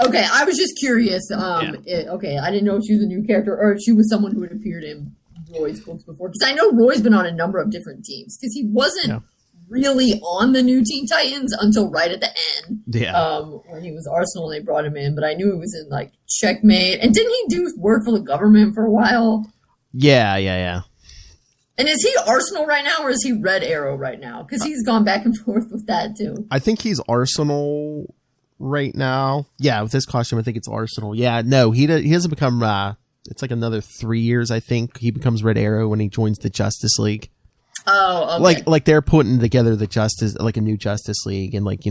Speaker 3: Okay, I was just curious. I didn't know if she was a new character or if she was someone who had appeared in Roy's books before. Because I know Roy's been on a number of different teams. Because he wasn't really on the new Teen Titans until right at the end.
Speaker 1: Yeah.
Speaker 3: When he was Arsenal, they brought him in. But I knew he was in, like, Checkmate. And didn't he do work for the government for a while?
Speaker 1: Yeah.
Speaker 3: And is he Arsenal right now, or is he Red Arrow right now? Because he's gone back and forth with that, too.
Speaker 1: I think he's Arsenal right now. Yeah, with this costume, I think it's Arsenal. Yeah, no, he doesn't become... it's like another 3 years, I think. He becomes Red Arrow when he joins the Justice League.
Speaker 3: Oh, okay.
Speaker 1: Like they're putting together the Justice... Like a new Justice League, and like,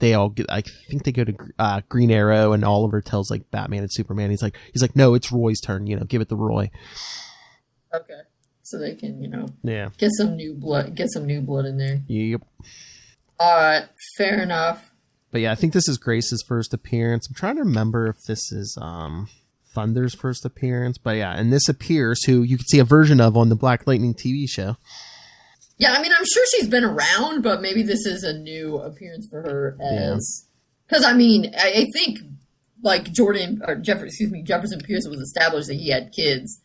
Speaker 1: they all get... I think they go to Green Arrow, and Oliver tells, like, Batman and Superman. He's like, no, it's Roy's turn. Give it to Roy.
Speaker 3: Okay. So they can,
Speaker 1: yeah,
Speaker 3: get some new blood in there.
Speaker 1: Yep.
Speaker 3: All right, fair enough.
Speaker 1: But yeah, I think this is Grace's first appearance. I'm trying to remember if this is Thunder's first appearance. But yeah, and this appears who you can see a version of on the Black Lightning TV show.
Speaker 3: Yeah, I'm sure she's been around, but maybe this is a new appearance for her as... Because, I think, like, Jefferson Pierce was established that he had kids.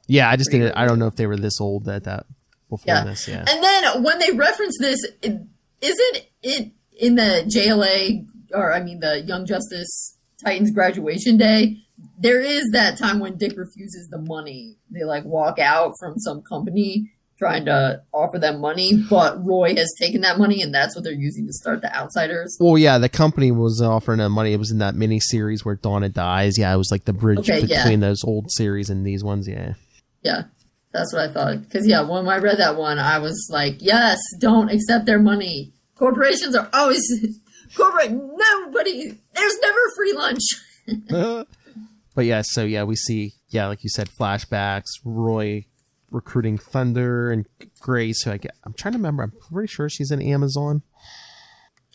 Speaker 1: Yeah, I just didn't. I don't know if they were this old at that before this. Yeah,
Speaker 3: and then when they reference this, isn't it in the JLA or the Young Justice Titans graduation day? There is that time when Dick refuses the money. They walk out from some company trying to offer them money, but Roy has taken that money, and that's what they're using to start the Outsiders.
Speaker 1: Well, yeah, the company was offering them money. It was in that mini series where Donna dies. Yeah, it was like the bridge between those old series and these ones. Yeah.
Speaker 3: Yeah, that's what I thought. Because, when I read that one, I was like, yes, don't accept their money. Corporations are always... Nobody... There's never free lunch.
Speaker 1: But yeah, so yeah, we see, like you said, flashbacks, Roy... recruiting Thunder and Grace, who I'm trying to remember. I'm pretty sure she's in Amazon.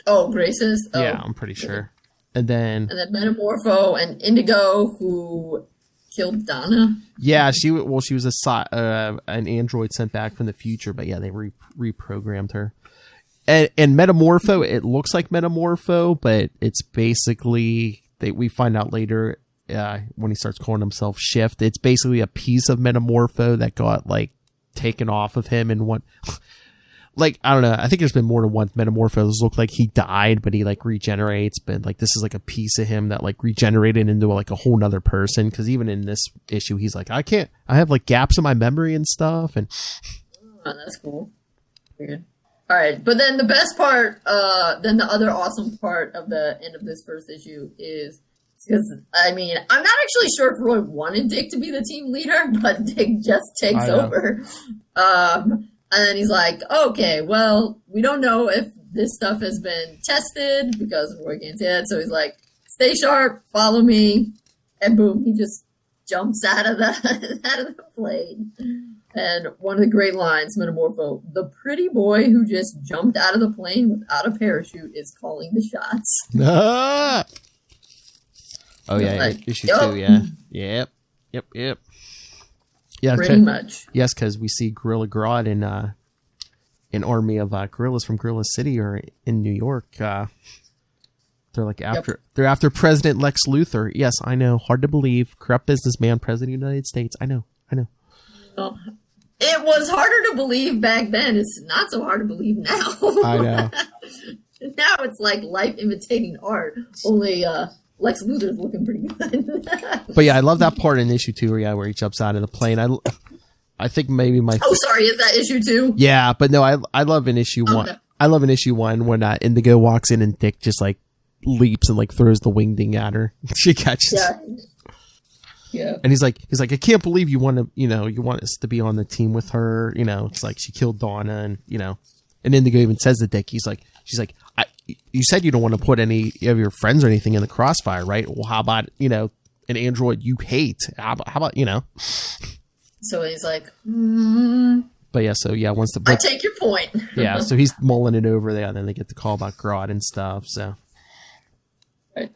Speaker 3: Oh, Grayson? Oh.
Speaker 1: Yeah, I'm pretty sure. And then
Speaker 3: Metamorpho and Indigo, who killed Donna.
Speaker 1: Yeah, she was an android sent back from the future, but yeah, they reprogrammed her. And Metamorpho, it looks like Metamorpho, but it's basically we find out later when he starts calling himself Shift. It's basically a piece of Metamorpho that got like taken off of him and one. Like, I don't know. I think there's been more than one Metamorphos look like he died, but he like regenerates. But like, this is like a piece of him that like regenerated into like a whole nother person. Cause even in this issue, he's like, I have like gaps in my memory and stuff. And
Speaker 3: that's cool. Weird. All right. But then the best part, then the other awesome part of the end of this first issue is because, I mean, I'm not actually sure if Roy wanted Dick to be the team leader, but Dick just takes over. And then he's like, okay, well, we don't know if this stuff has been tested because Roy can't say it. So he's like, stay sharp, follow me. And boom, he just jumps out of the plane. And one of the great lines, Metamorpho, the pretty boy who just jumped out of the plane without a parachute is calling the shots.
Speaker 1: Oh, yeah, like, issue 2, yeah. Yep. Yeah,
Speaker 3: pretty much.
Speaker 1: Yes, because we see Gorilla Grodd in an army of gorillas from Gorilla City or in New York. They're like they're after President Lex Luthor. Yes, I know. Hard to believe. Corrupt businessman, President of the United States. I know.
Speaker 3: Well, it was harder to believe back then. It's not so hard to believe now.
Speaker 1: I know.
Speaker 3: Now it's like life imitating art. Only Lex Luthor's looking pretty good.
Speaker 1: But yeah, I love that part in issue 2 where he jumps out of the plane. I think maybe my...
Speaker 3: Oh, sorry, is that issue 2?
Speaker 1: Yeah, but no, I love in issue 1.
Speaker 3: Okay.
Speaker 1: I love in issue 1 when Indigo walks in and Dick just like leaps and like throws the wingding at her. She catches.
Speaker 3: Yeah.
Speaker 1: And he's like, I can't believe you want us to be on the team with her. You know, it's like she killed Donna, and and Indigo even says to Dick, she's like, you said you don't want to put any of your friends or anything in the crossfire, right? Well, how about, an android you hate? How about,
Speaker 3: So he's like,
Speaker 1: But yeah, once the...
Speaker 3: I take your point.
Speaker 1: Yeah, so he's mulling it over there, and then they get the call about Grodd and stuff, so...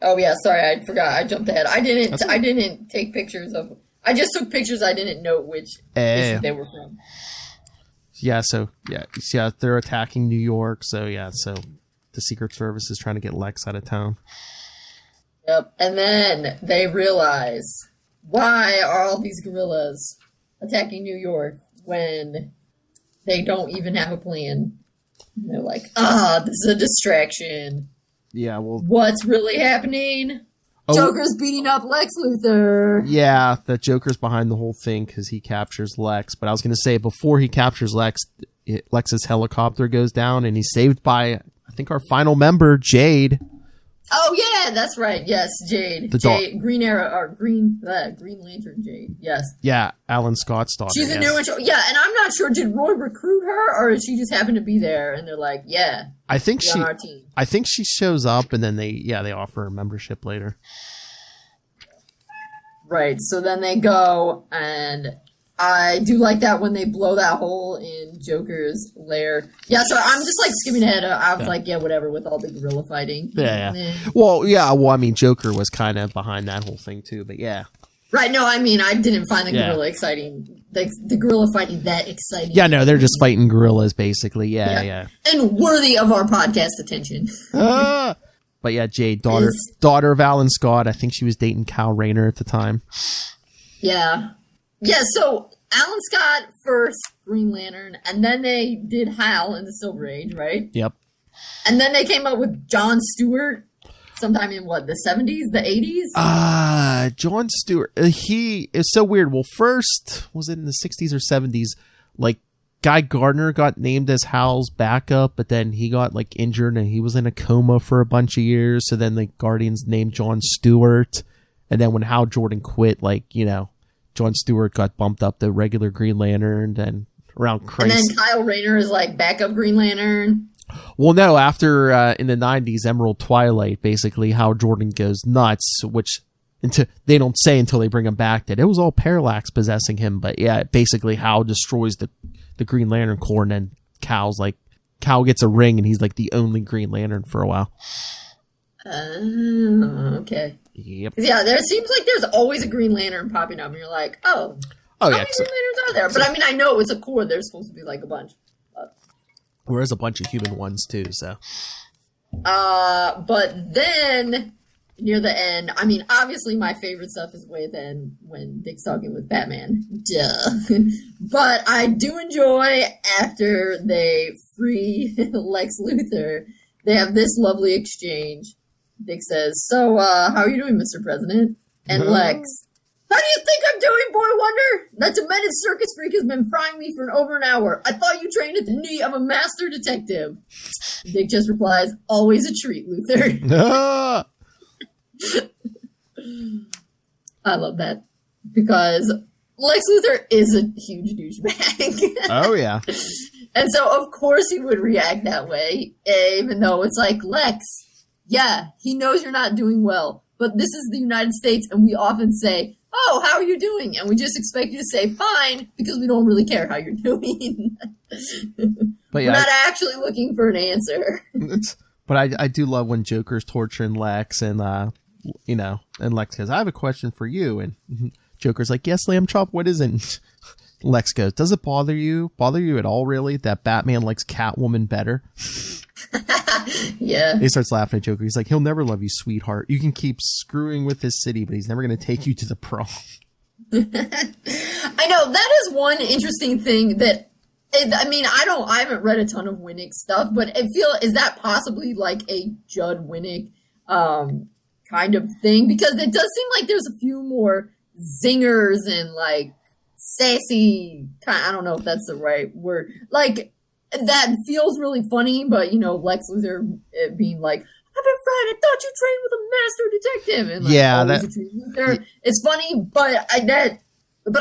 Speaker 3: Oh yeah, sorry, I forgot. I jumped ahead. I didn't take pictures of... I just took pictures. I didn't know which issue they were from.
Speaker 1: Yeah, they're attacking New York, so the Secret Service is trying to get Lex out of town.
Speaker 3: Yep, and then they realize, why are all these guerrillas attacking New York when they don't even have a plan? And they're like, this is a distraction.
Speaker 1: Yeah, well...
Speaker 3: What's really happening? Joker's beating up Lex Luthor.
Speaker 1: Yeah, the Joker's behind the whole thing because he captures Lex. But I was going to say, before he captures Lex, Lex's helicopter goes down, and he's saved by, I think, our final member, Jade.
Speaker 3: Oh, yeah, that's right. Yes, Jade. Green Arrow, or Green Lantern Jade. Yes.
Speaker 1: Yeah, Alan Scott's daughter.
Speaker 3: She's a new one. Yeah, and I'm not sure, did Roy recruit her, or did she just happen to be there, and they're like, yeah,
Speaker 1: I think
Speaker 3: on our team.
Speaker 1: I think she shows up, and then they offer her membership later.
Speaker 3: Right, so then they go, and I do like that when they blow that hole in Joker's lair. Yeah, so I'm just like skimming ahead. I was like, whatever, with all the gorilla fighting.
Speaker 1: Yeah. Well, I mean, Joker was kind of behind that whole thing too, but yeah.
Speaker 3: Right, no, I mean, I didn't find the gorilla exciting. The gorilla fighting that exciting.
Speaker 1: Yeah, no, they're just fighting gorillas, basically. Yeah.
Speaker 3: And worthy of our podcast attention.
Speaker 1: But yeah, Jade, daughter of Alan Scott. I think she was dating Kyle Rayner at the time.
Speaker 3: Yeah. Yeah, so Alan Scott first, Green Lantern, and then they did Hal in the Silver Age, right?
Speaker 1: Yep.
Speaker 3: And then they came up with John Stewart sometime in, the 70s, the 80s?
Speaker 1: John Stewart, he is so weird. Well, first, was it in the 60s or 70s, like, Guy Gardner got named as Hal's backup, but then he got, like, injured, and he was in a coma for a bunch of years, so then the Guardians named John Stewart, and then when Hal Jordan quit, John Stewart got bumped up to regular Green Lantern, and around Christ. And
Speaker 3: then Kyle Rayner is like backup Green Lantern.
Speaker 1: Well, no, after in the 90s, Emerald Twilight, basically, Hal Jordan goes nuts, which they don't say until they bring him back that it was all Parallax possessing him. But yeah, basically, Hal destroys the Green Lantern Corps, and then Cal's like Kyle gets a ring and he's like the only Green Lantern for a while.
Speaker 3: Okay.
Speaker 1: Yep.
Speaker 3: Yeah, there seems like there's always a Green Lantern popping up, and you're like, how many Green Lanterns are there? But I mean, I know it's a core. There's supposed to be like a bunch.
Speaker 1: Whereas a bunch of human ones too. So.
Speaker 3: But then near the end, I mean, obviously my favorite stuff is way then when Dick's talking with Batman. Duh. But I do enjoy after they free Lex Luthor. They have this lovely exchange. Dick says, "So, how are you doing, Mr. President?" And Lex, "How do you think I'm doing, Boy Wonder? That demented circus freak has been frying me for over an hour. I thought you trained at the knee of a master detective." Dick just replies, "Always a treat, Luthor." I love that. Because Lex Luthor is a huge douchebag.
Speaker 1: Oh, yeah.
Speaker 3: And so, of course, he would react that way, even though it's like, Lex, yeah, he knows you're not doing well, but this is the United States, and we often say, "Oh, how are you doing?" And we just expect you to say, "Fine," because we don't really care how you're doing. But yeah, we're not actually looking for an answer.
Speaker 1: But I do love when Joker's torturing Lex, and, and Lex goes, "I have a question for you." And Joker's like, "Yes, Lamb Chop, what is it?" Lex goes, "Does it bother you at all, really, that Batman likes Catwoman better?"
Speaker 3: Yeah.
Speaker 1: He starts laughing at Joker. He's like, "He'll never love you, sweetheart. You can keep screwing with his city, but he's never going to take you to the prom."
Speaker 3: I know, that is one interesting thing that, I mean, I haven't read a ton of Winnick stuff, but is that possibly like a Judd Winnick kind of thing? Because it does seem like there's a few more zingers and like sassy, I don't know if that's the right word, like that feels really funny, but Lex Luthor being like, "I've been friend, I thought you trained with a master detective," and like,
Speaker 1: yeah,
Speaker 3: it's funny, but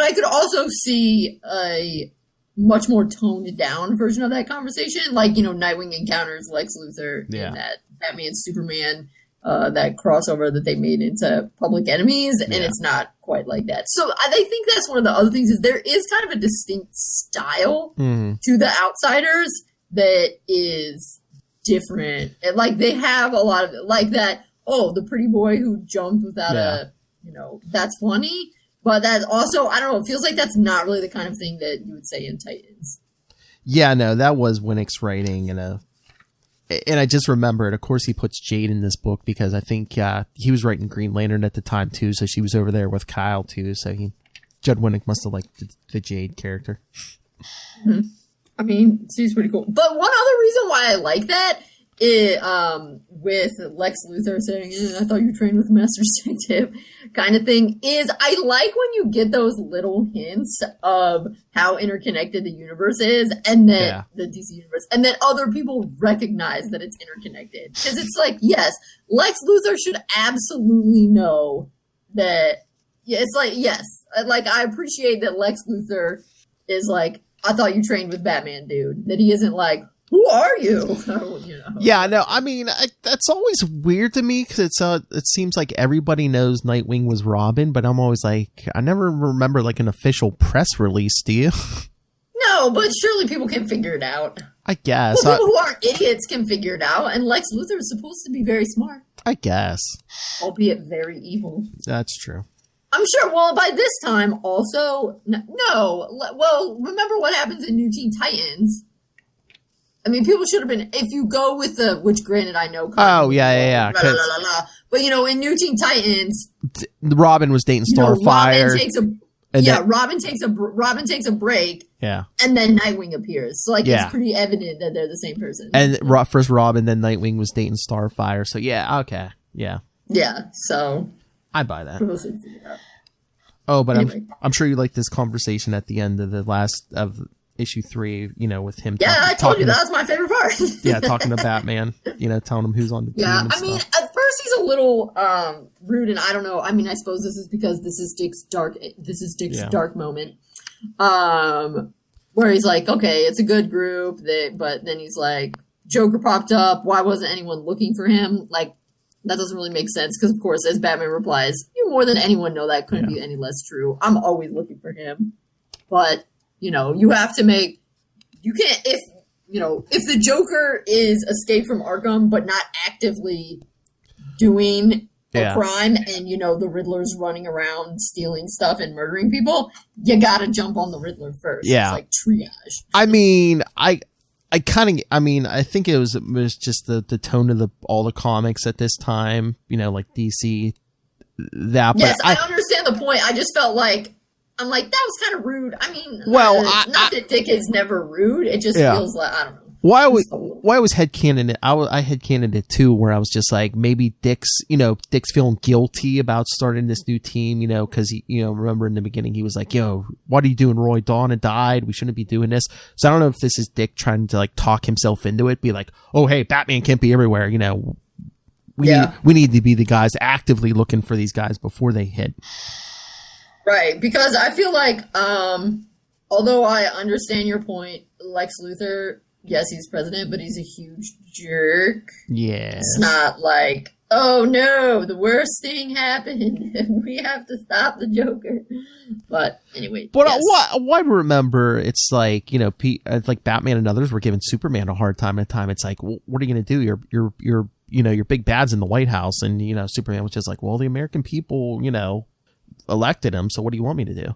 Speaker 3: I could also see a much more toned down version of that conversation, like Nightwing encounters Lex Luthor in that Batman Superman that crossover that they made into Public Enemies, and it's not quite like that. So I think that's one of the other things, is there is kind of a distinct style to the Outsiders that is different. And like they have a lot of like that, the pretty boy who jumped without that's funny, but that's also, I don't know, it feels like that's not really the kind of thing that you would say in Titans.
Speaker 1: Yeah, no, that was Winnick's writing, and I just remembered, of course, he puts Jade in this book because I think he was writing Green Lantern at the time, too, so she was over there with Kyle, too, so Judd Winnick must have liked the Jade character.
Speaker 3: Mm-hmm. I mean, she's pretty cool. But one other reason why I like that is, with Lex Luthor saying, "I thought you trained with a master detective," kind of thing, is I like when you get those little hints of how interconnected the universe is, and that the DC universe, and that other people recognize that it's interconnected. Because it's like, yes, Lex Luthor should absolutely know that. Yeah, it's like, yes, like I appreciate that Lex Luthor is like, "I thought you trained with Batman, dude." That he isn't like, "Who are you?"
Speaker 1: Yeah, no, I mean, that's always weird to me because it seems like everybody knows Nightwing was Robin, but I'm always like, I never remember like an official press release, do you?
Speaker 3: No, but surely people can figure it out.
Speaker 1: I guess.
Speaker 3: Well, people who aren't idiots can figure it out, and Lex Luthor is supposed to be very smart.
Speaker 1: I guess.
Speaker 3: Albeit very evil.
Speaker 1: That's true.
Speaker 3: I'm sure, well, by this time, also, remember what happens in New Teen Titans. I mean, people should have been, if you go with which granted I know.
Speaker 1: Oh, yeah.
Speaker 3: But, in New Teen Titans.
Speaker 1: Robin was dating Starfire.
Speaker 3: Robin takes a break.
Speaker 1: Yeah.
Speaker 3: And then Nightwing appears. So, it's pretty evident that they're the same person.
Speaker 1: And first Robin, then Nightwing was dating Starfire. So, yeah, okay. Yeah.
Speaker 3: Yeah, so.
Speaker 1: I buy that.
Speaker 3: People should figure it out.
Speaker 1: Oh, but anyway. I'm sure you like this conversation at the end of the last of issue 3, with him.
Speaker 3: Yeah, I told you that was my favorite part.
Speaker 1: Yeah, talking to Batman, telling him who's on the team.
Speaker 3: Yeah,
Speaker 1: and
Speaker 3: I mean,
Speaker 1: stuff.
Speaker 3: at first he's a little rude, and I don't know. I mean, I suppose this is because this is Dick's dark moment, where he's like, okay, it's a good group, but then he's like, Joker popped up. Why wasn't anyone looking for him? Like, that doesn't really make sense because, of course, as Batman replies, you more than anyone know that couldn't be any less true. I'm always looking for him, but. You have to you can't, if the Joker is escaped from Arkham but not actively doing a crime, and the Riddler's running around stealing stuff and murdering people, you gotta jump on the Riddler first.
Speaker 1: Yeah,
Speaker 3: it's like triage.
Speaker 1: I mean, I think it was just the tone of all the comics at this time, like DC. But
Speaker 3: yes, I understand the point. I just felt like that was kind of rude. I mean, not that Dick is never rude. It just feels like, I don't know.
Speaker 1: Why I was headcanon it? I headcanoned it too, where I was just like, maybe Dick's feeling guilty about starting this new team, because he, remember in the beginning he was like, what are you doing, Roy? Dawn had died. We shouldn't be doing this. So I don't know if this is Dick trying to like talk himself into it, be like, oh hey, Batman can't be everywhere. We need to be the guys actively looking for these guys before they hit.
Speaker 3: Right, because I feel like, although I understand your point, Lex Luthor, yes, he's president, but he's a huge jerk.
Speaker 1: Yeah.
Speaker 3: It's not like, oh no, the worst thing happened. We have to stop the Joker. But anyway.
Speaker 1: But why remember, it's like, like Batman and others were giving Superman a hard time at a time. It's like, well, what are you going to do? Your big bad's in the White House. And, Superman was just like, well, the American people, elected him. So what do you want me to do?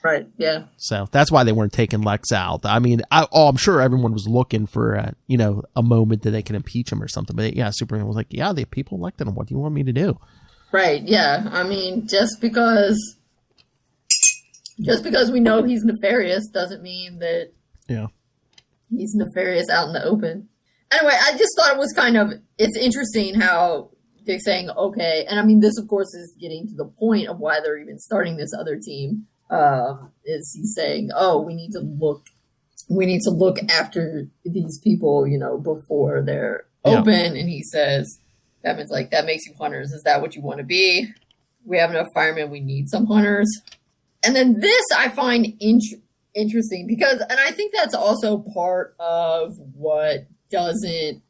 Speaker 3: Right. Yeah.
Speaker 1: So that's why they weren't taking Lex out. I mean, I'm sure everyone was looking for, a moment that they can impeach him or something. But yeah, Superman was like, yeah, the people elected him. What do you want me to do?
Speaker 3: Right. Yeah. I mean, just because we know he's nefarious doesn't mean that he's nefarious out in the open. Anyway, I just thought it was it's interesting how Dick's saying, okay. And I mean, this of course is getting to the point of why they're even starting this other team. Is he's saying, oh, we need to look after these people, before they're open. And he says, Batman's like, that makes you hunters. Is that what you want to be? We have enough firemen. We need some hunters. And then this I find interesting because, and I think that's also part of what doesn't,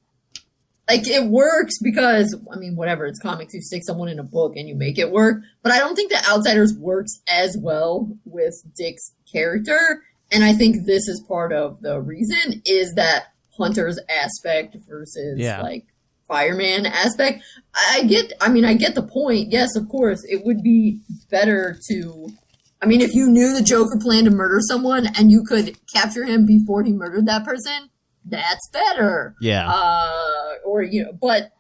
Speaker 3: like, it works because, I mean, whatever, it's comics, you stick someone in a book and you make it work. But I don't think The Outsiders works as well with Dick's character. And I think this is part of the reason, is that Hunter's aspect versus, like, fireman aspect. I get the point. Yes, of course, it would be better to, I mean, if you knew the Joker planned to murder someone and you could capture him before he murdered that person, that's better.
Speaker 1: Yeah.
Speaker 3: But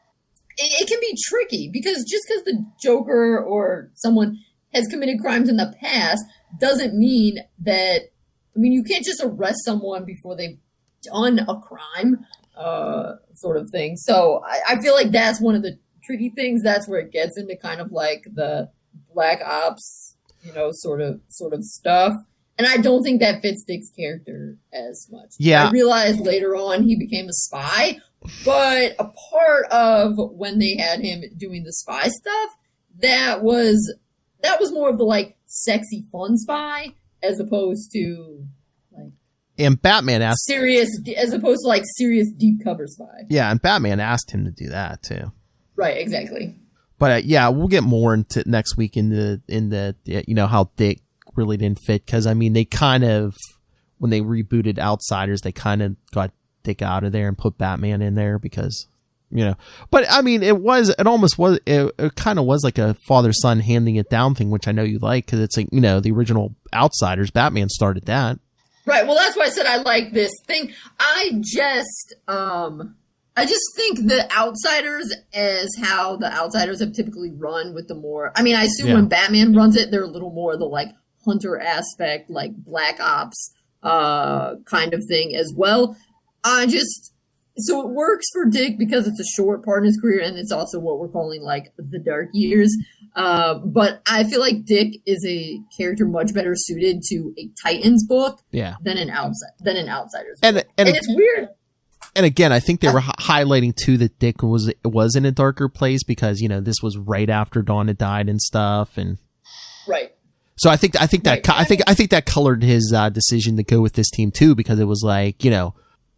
Speaker 3: it can be tricky because just because the Joker or someone has committed crimes in the past doesn't mean that, I mean, you can't just arrest someone before they've done a crime, sort of thing. So I feel like that's one of the tricky things. That's where it gets into kind of like the Black Ops, sort of stuff. And I don't think that fits Dick's character as much.
Speaker 1: Yeah.
Speaker 3: I realized later on he became a spy, but a part of when they had him doing the spy stuff, that was more of the like sexy fun spy as opposed to like,
Speaker 1: and Batman asked
Speaker 3: serious deep cover spy.
Speaker 1: Yeah, and Batman asked him to do that too.
Speaker 3: Right, exactly.
Speaker 1: But we'll get more into next week in the how Dick really didn't fit, because I mean they kind of, when they rebooted Outsiders, they kind of got Dick out of there and put Batman in there because but I mean it kind of was like a father-son handing it down thing, which I know you like because it's like the original Outsiders, Batman started that.
Speaker 3: Right, well that's why I said I like this thing. I just think the Outsiders as how the Outsiders have typically run with the more, I mean I assume when Batman runs it, they're a little more the like Hunter aspect, like Black Ops kind of thing as well. So it works for Dick because it's a short part in his career, and it's also what we're calling like the dark years. But I feel like Dick is a character much better suited to a Titans book than an Outsiders book. And it's weird.
Speaker 1: And again, I think they were highlighting too that Dick was in a darker place because this was right after Dawn had died and stuff, and
Speaker 3: right.
Speaker 1: So I think that colored his decision to go with this team too, because it was like,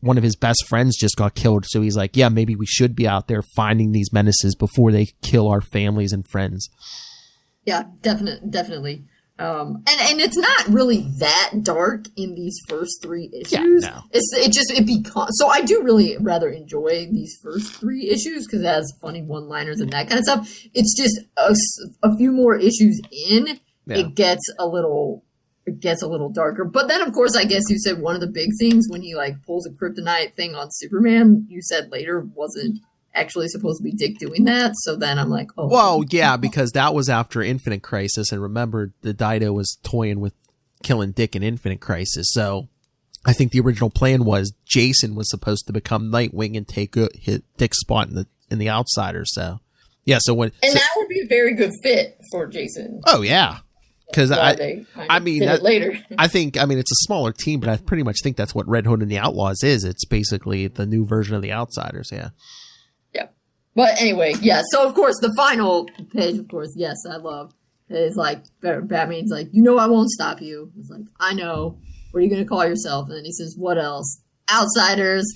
Speaker 1: one of his best friends just got killed. So he's like, yeah, maybe we should be out there finding these menaces before they kill our families and friends.
Speaker 3: Yeah, definitely. And it's not really that dark in these first 3 issues.
Speaker 1: Yeah, no.
Speaker 3: It becomes, so I do really rather enjoy these first 3 issues because it has funny one-liners and that kind of stuff. It's just a few more issues in, it gets a little darker. But then, of course, I guess you said one of the big things when he like pulls a kryptonite thing on Superman, you said later wasn't actually supposed to be Dick doing that. So then I'm like, oh.
Speaker 1: Well, yeah, because that was after Infinite Crisis. And remember, the Dido was toying with killing Dick in Infinite Crisis. So I think the original plan was Jason was supposed to become Nightwing and take hit Dick's spot in the Outsiders. So, yeah.
Speaker 3: That would be a very good fit for Jason.
Speaker 1: Oh, yeah. Because I mean,
Speaker 3: later.
Speaker 1: I think it's a smaller team, but I pretty much think that's what Red Hood and the Outlaws is. It's basically the new version of the Outsiders. Yeah.
Speaker 3: Yeah. But anyway, yeah. So of course, the final page, of course, yes, I love is like Batman's like, I won't stop you. It's like, I know. What are you going to call yourself? And then he says, what else? Outsiders.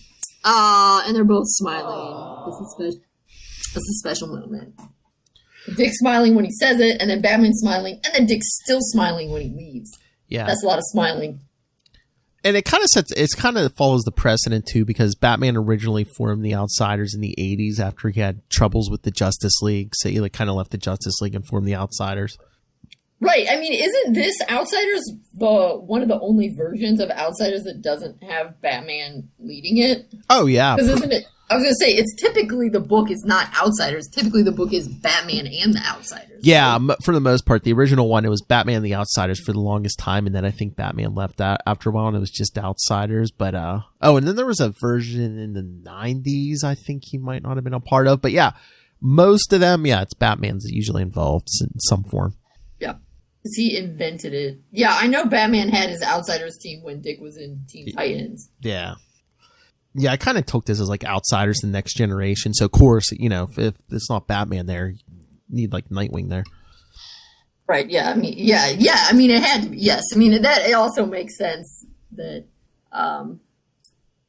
Speaker 3: And they're both smiling. It's a special moment. Dick's smiling when he says it, and then Batman's smiling, and then Dick's still smiling when he leaves.
Speaker 1: Yeah.
Speaker 3: That's a lot of smiling.
Speaker 1: And it kind of follows the precedent too, because Batman originally formed the Outsiders in the 80s after he had troubles with the Justice League. So he like kind of left the Justice League and formed the Outsiders.
Speaker 3: Right. I mean, isn't this Outsiders one of the only versions of Outsiders that doesn't have Batman leading it?
Speaker 1: Oh, yeah.
Speaker 3: Because isn't it? I was going to say, it's typically the book is not Outsiders. Typically the book is Batman and the Outsiders.
Speaker 1: Yeah, for the most part. The original one, it was Batman and the Outsiders for the longest time, and then I think Batman left out after a while, and it was just Outsiders. But, and then there was a version in the 90s I think he might not have been a part of. But yeah, most of them, it's Batman's usually involved in some form.
Speaker 3: Yeah. Because he invented it. Yeah, I know Batman had his Outsiders team when Dick was in Teen Titans.
Speaker 1: Yeah. Yeah, I kind of took this as like Outsiders, the next generation. So, of course, if it's not Batman there, you need like Nightwing there.
Speaker 3: Right. Yeah. I mean, yeah. I mean, it had to be. Yes. I mean, it also makes sense that,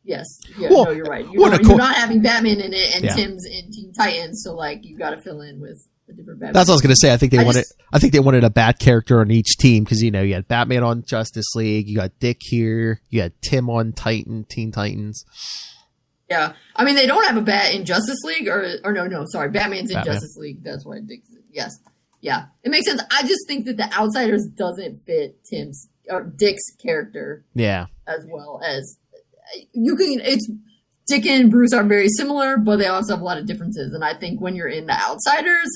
Speaker 3: yes. Yeah,
Speaker 1: well,
Speaker 3: no, you're right. You're not having Batman in it, and Tim's in Teen Titans, so like you got to fill in with a different Batman.
Speaker 1: That's what I was going to say. I think they wanted a Bat character on each team because you had Batman on Justice League, you got Dick here, you had Tim on Teen Titans.
Speaker 3: Yeah, I mean they don't have a Bat in Justice League, or no, sorry, Batman's in Justice League. That's why Dick's. Yes, yeah, it makes sense. I just think that the Outsiders doesn't fit Tim's or Dick's character.
Speaker 1: Yeah,
Speaker 3: as well as it's. Dick and Bruce are very similar, but they also have a lot of differences. And I think when you're in the Outsiders,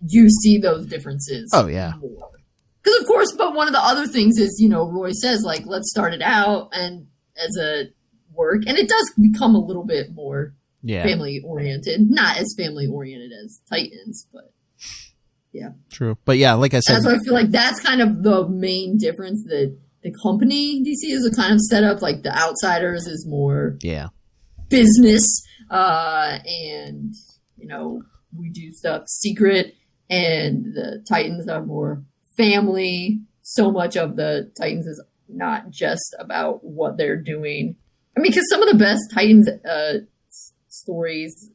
Speaker 3: you see those differences.
Speaker 1: Oh, yeah.
Speaker 3: Because, of course, but one of the other things is, Roy says, like, let's start it out and as a work. And it does become a little bit more family-oriented. Not as family-oriented as Titans, but yeah.
Speaker 1: True. But, yeah, like I said.
Speaker 3: That's why I feel like that's kind of the main difference. That the company DC is a kind of setup. Like, the Outsiders is more...
Speaker 1: Yeah.
Speaker 3: business, and we do stuff secret, and the Titans are more family. So much of the Titans is not just about what they're doing. I mean, because some of the best Titans stories,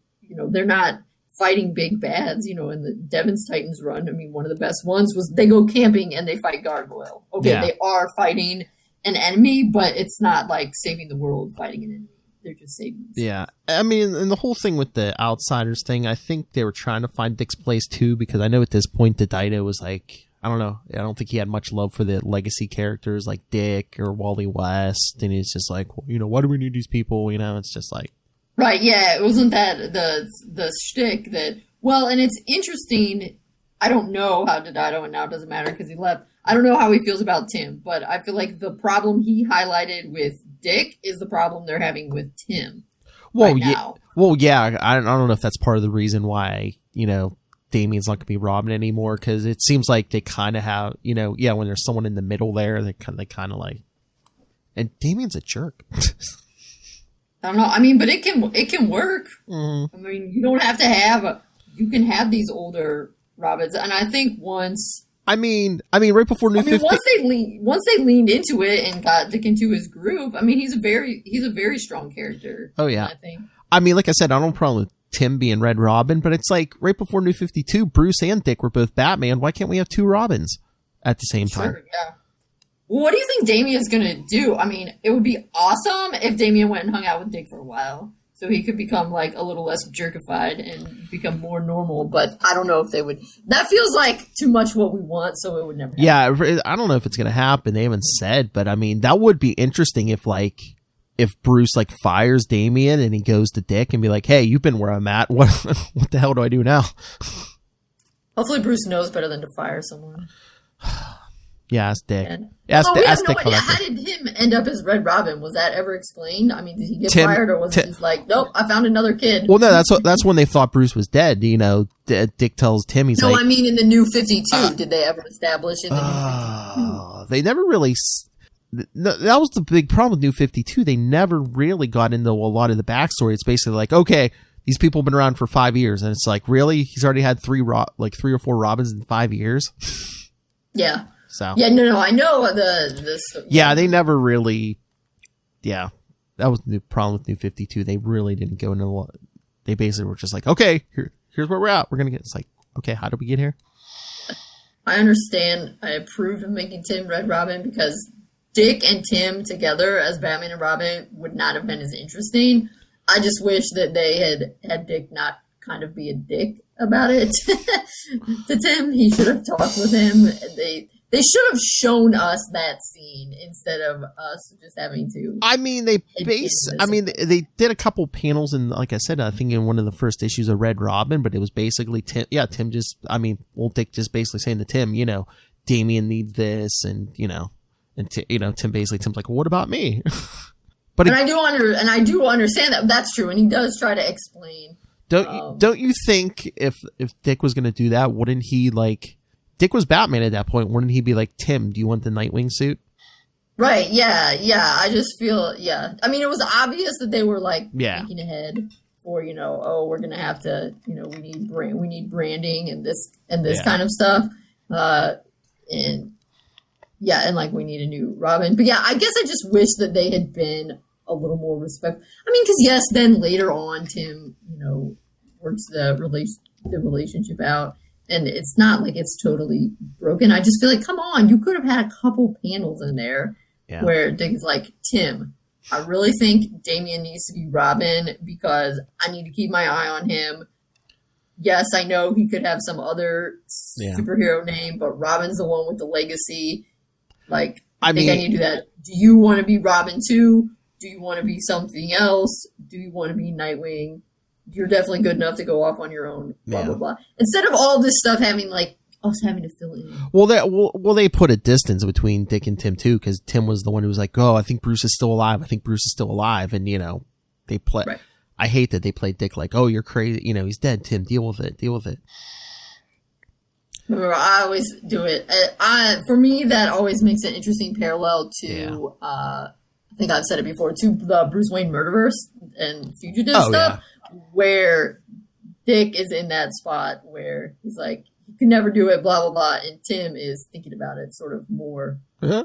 Speaker 3: they're not fighting big bads. In the Devon's Titans run, I mean, one of the best ones was they go camping and they fight Gargoyle. Okay, they are fighting an enemy, but it's not like saving the world fighting an enemy. They're just saving.
Speaker 1: Yeah. I mean, and the whole thing with the Outsiders thing, I think they were trying to find Dick's place too, because I know at this point the Dido was like, I don't know. I don't think he had much love for the legacy characters like Dick or Wally West. And he's just like, well, why do we need these people? It's just like.
Speaker 3: Right. Yeah. It wasn't that the shtick that, well, and it's interesting. I don't know how Dido, and now it doesn't matter because he left. I don't know how he feels about Tim, but I feel like the problem he highlighted with Dick is the problem they're having with Tim.
Speaker 1: Well,
Speaker 3: right now.
Speaker 1: Well, yeah. I don't know if that's part of the reason why, Damian's not going to be Robin anymore, because it seems like they kind of have, when there's someone in the middle there, they kind of like, and Damian's a jerk.
Speaker 3: I don't know. I mean, but it can work.
Speaker 1: Mm-hmm.
Speaker 3: I mean, you don't have to you can have these older Robins, and I think once.
Speaker 1: I mean, right before New 50...
Speaker 3: once they leaned into it and got Dick into his groove, I mean, he's a very strong character.
Speaker 1: Oh, yeah.
Speaker 3: I think. I
Speaker 1: mean, like I said, I don't have a problem with Tim being Red Robin, but it's like right before New 52, Bruce and Dick were both Batman. Why can't we have two Robins? at the same time.
Speaker 3: Sure, yeah. Well, what do you think Damien's gonna do? I mean, it would be awesome if Damien went and hung out with Dick for a while, so he could become like a little less jerkified and become more normal. But I don't know if they would. That feels like too much what we want, so it would never happen.
Speaker 1: Yeah, I don't know if it's gonna happen. They haven't said, but I mean, that would be interesting if Bruce like fires Damien and he goes to Dick and be like, "Hey, you've been where I'm at. What the hell do I do now?"
Speaker 3: Hopefully, Bruce knows better than to fire someone.
Speaker 1: Yeah, ask Dick.
Speaker 3: We have no idea. How did him end up as Red Robin? Was that ever explained? I mean, did he get fired, or was it just like, nope, I found another kid?
Speaker 1: Well, no, that's when they thought Bruce was dead. You know, Dick tells Tim he's like.
Speaker 3: No, I mean in the New 52. Did they ever establish in the New 52?
Speaker 1: They never really. That was the big problem with New 52. They never really got into a lot of the backstory. It's basically like, okay, these people have been around for 5 years, and it's like, really, he's already had 3 or 4 Robins in 5 years.
Speaker 3: Yeah.
Speaker 1: So
Speaker 3: yeah, no, I know
Speaker 1: Yeah, they never really. Yeah, that was the problem with New 52. They really didn't go into a lot. They basically were just like, okay, here's where we're at. We're gonna get. It's like, okay, how did we get here?
Speaker 3: I understand. I approve of making Tim Red Robin because Dick and Tim together as Batman and Robin would not have been as interesting. I just wish that they had Dick not kind of be a dick about it to Tim. He should have talked with him. They should have shown us that scene instead of us just having to. I mean, they did a couple panels, and like I said, I think in one of the first issues of Red Robin, but it was basically Tim. Yeah, Tim just. I mean, Dick just basically saying to Tim, you know, Damien needs this, and Tim basically Tim's like, well, what about me? But I do understand that that's true, and he does try to explain.
Speaker 1: Don't you think if Dick was going to do that, wouldn't he like? Dick was Batman at that point. Wouldn't he be like, Tim, do you want the Nightwing suit?
Speaker 3: Right, yeah. I just feel, yeah. I mean, it was obvious that they were, like, thinking ahead for, we're going to have to, we need branding and this kind of stuff. And we need a new Robin. But, yeah, I guess I just wish that they had been a little more respectful. I mean, because, yes, then later on, Tim, works the relationship out. And it's not like it's totally broken. I just feel like, come on, you could have had a couple panels in there where Dick is like, Tim, I really think Damien needs to be Robin because I need to keep my eye on him. Yes, I know he could have some other superhero name, but Robin's the one with the legacy. Like, I think I need to do that. Do you want to be Robin too? Do you want to be something else? Do you want to be Nightwing? You're definitely good enough to go off on your own, blah, blah, blah. Instead of all this stuff having, like, us having to fill in.
Speaker 1: Well, they put a distance between Dick and Tim, too, because Tim was the one who was like, oh, I think Bruce is still alive. And, they play. Right. I hate that they played Dick like, oh, you're crazy. He's dead, Tim. Deal with it.
Speaker 3: Remember, I always do it. For me, that always makes an interesting parallel to, I think I've said it before, to the Bruce Wayne Murderverse and Fugitive stuff. Yeah. Where Dick is in that spot where he's like, you can never do it, blah, blah, blah. And Tim is thinking about it sort of more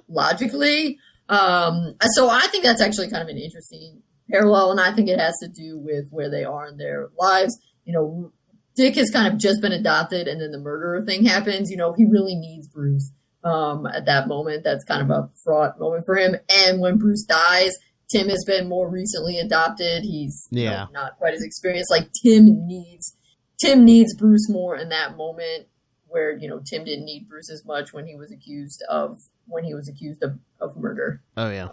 Speaker 3: logically. So I think that's actually kind of an interesting parallel. And I think it has to do with where they are in their lives. Dick has kind of just been adopted and then the murderer thing happens. He really needs Bruce at that moment. That's kind of a fraught moment for him. And when Bruce dies, Tim has been more recently adopted. He's not quite as experienced. Like Tim needs Bruce more in that moment where, Tim didn't need Bruce as much when he was accused of murder. Oh yeah.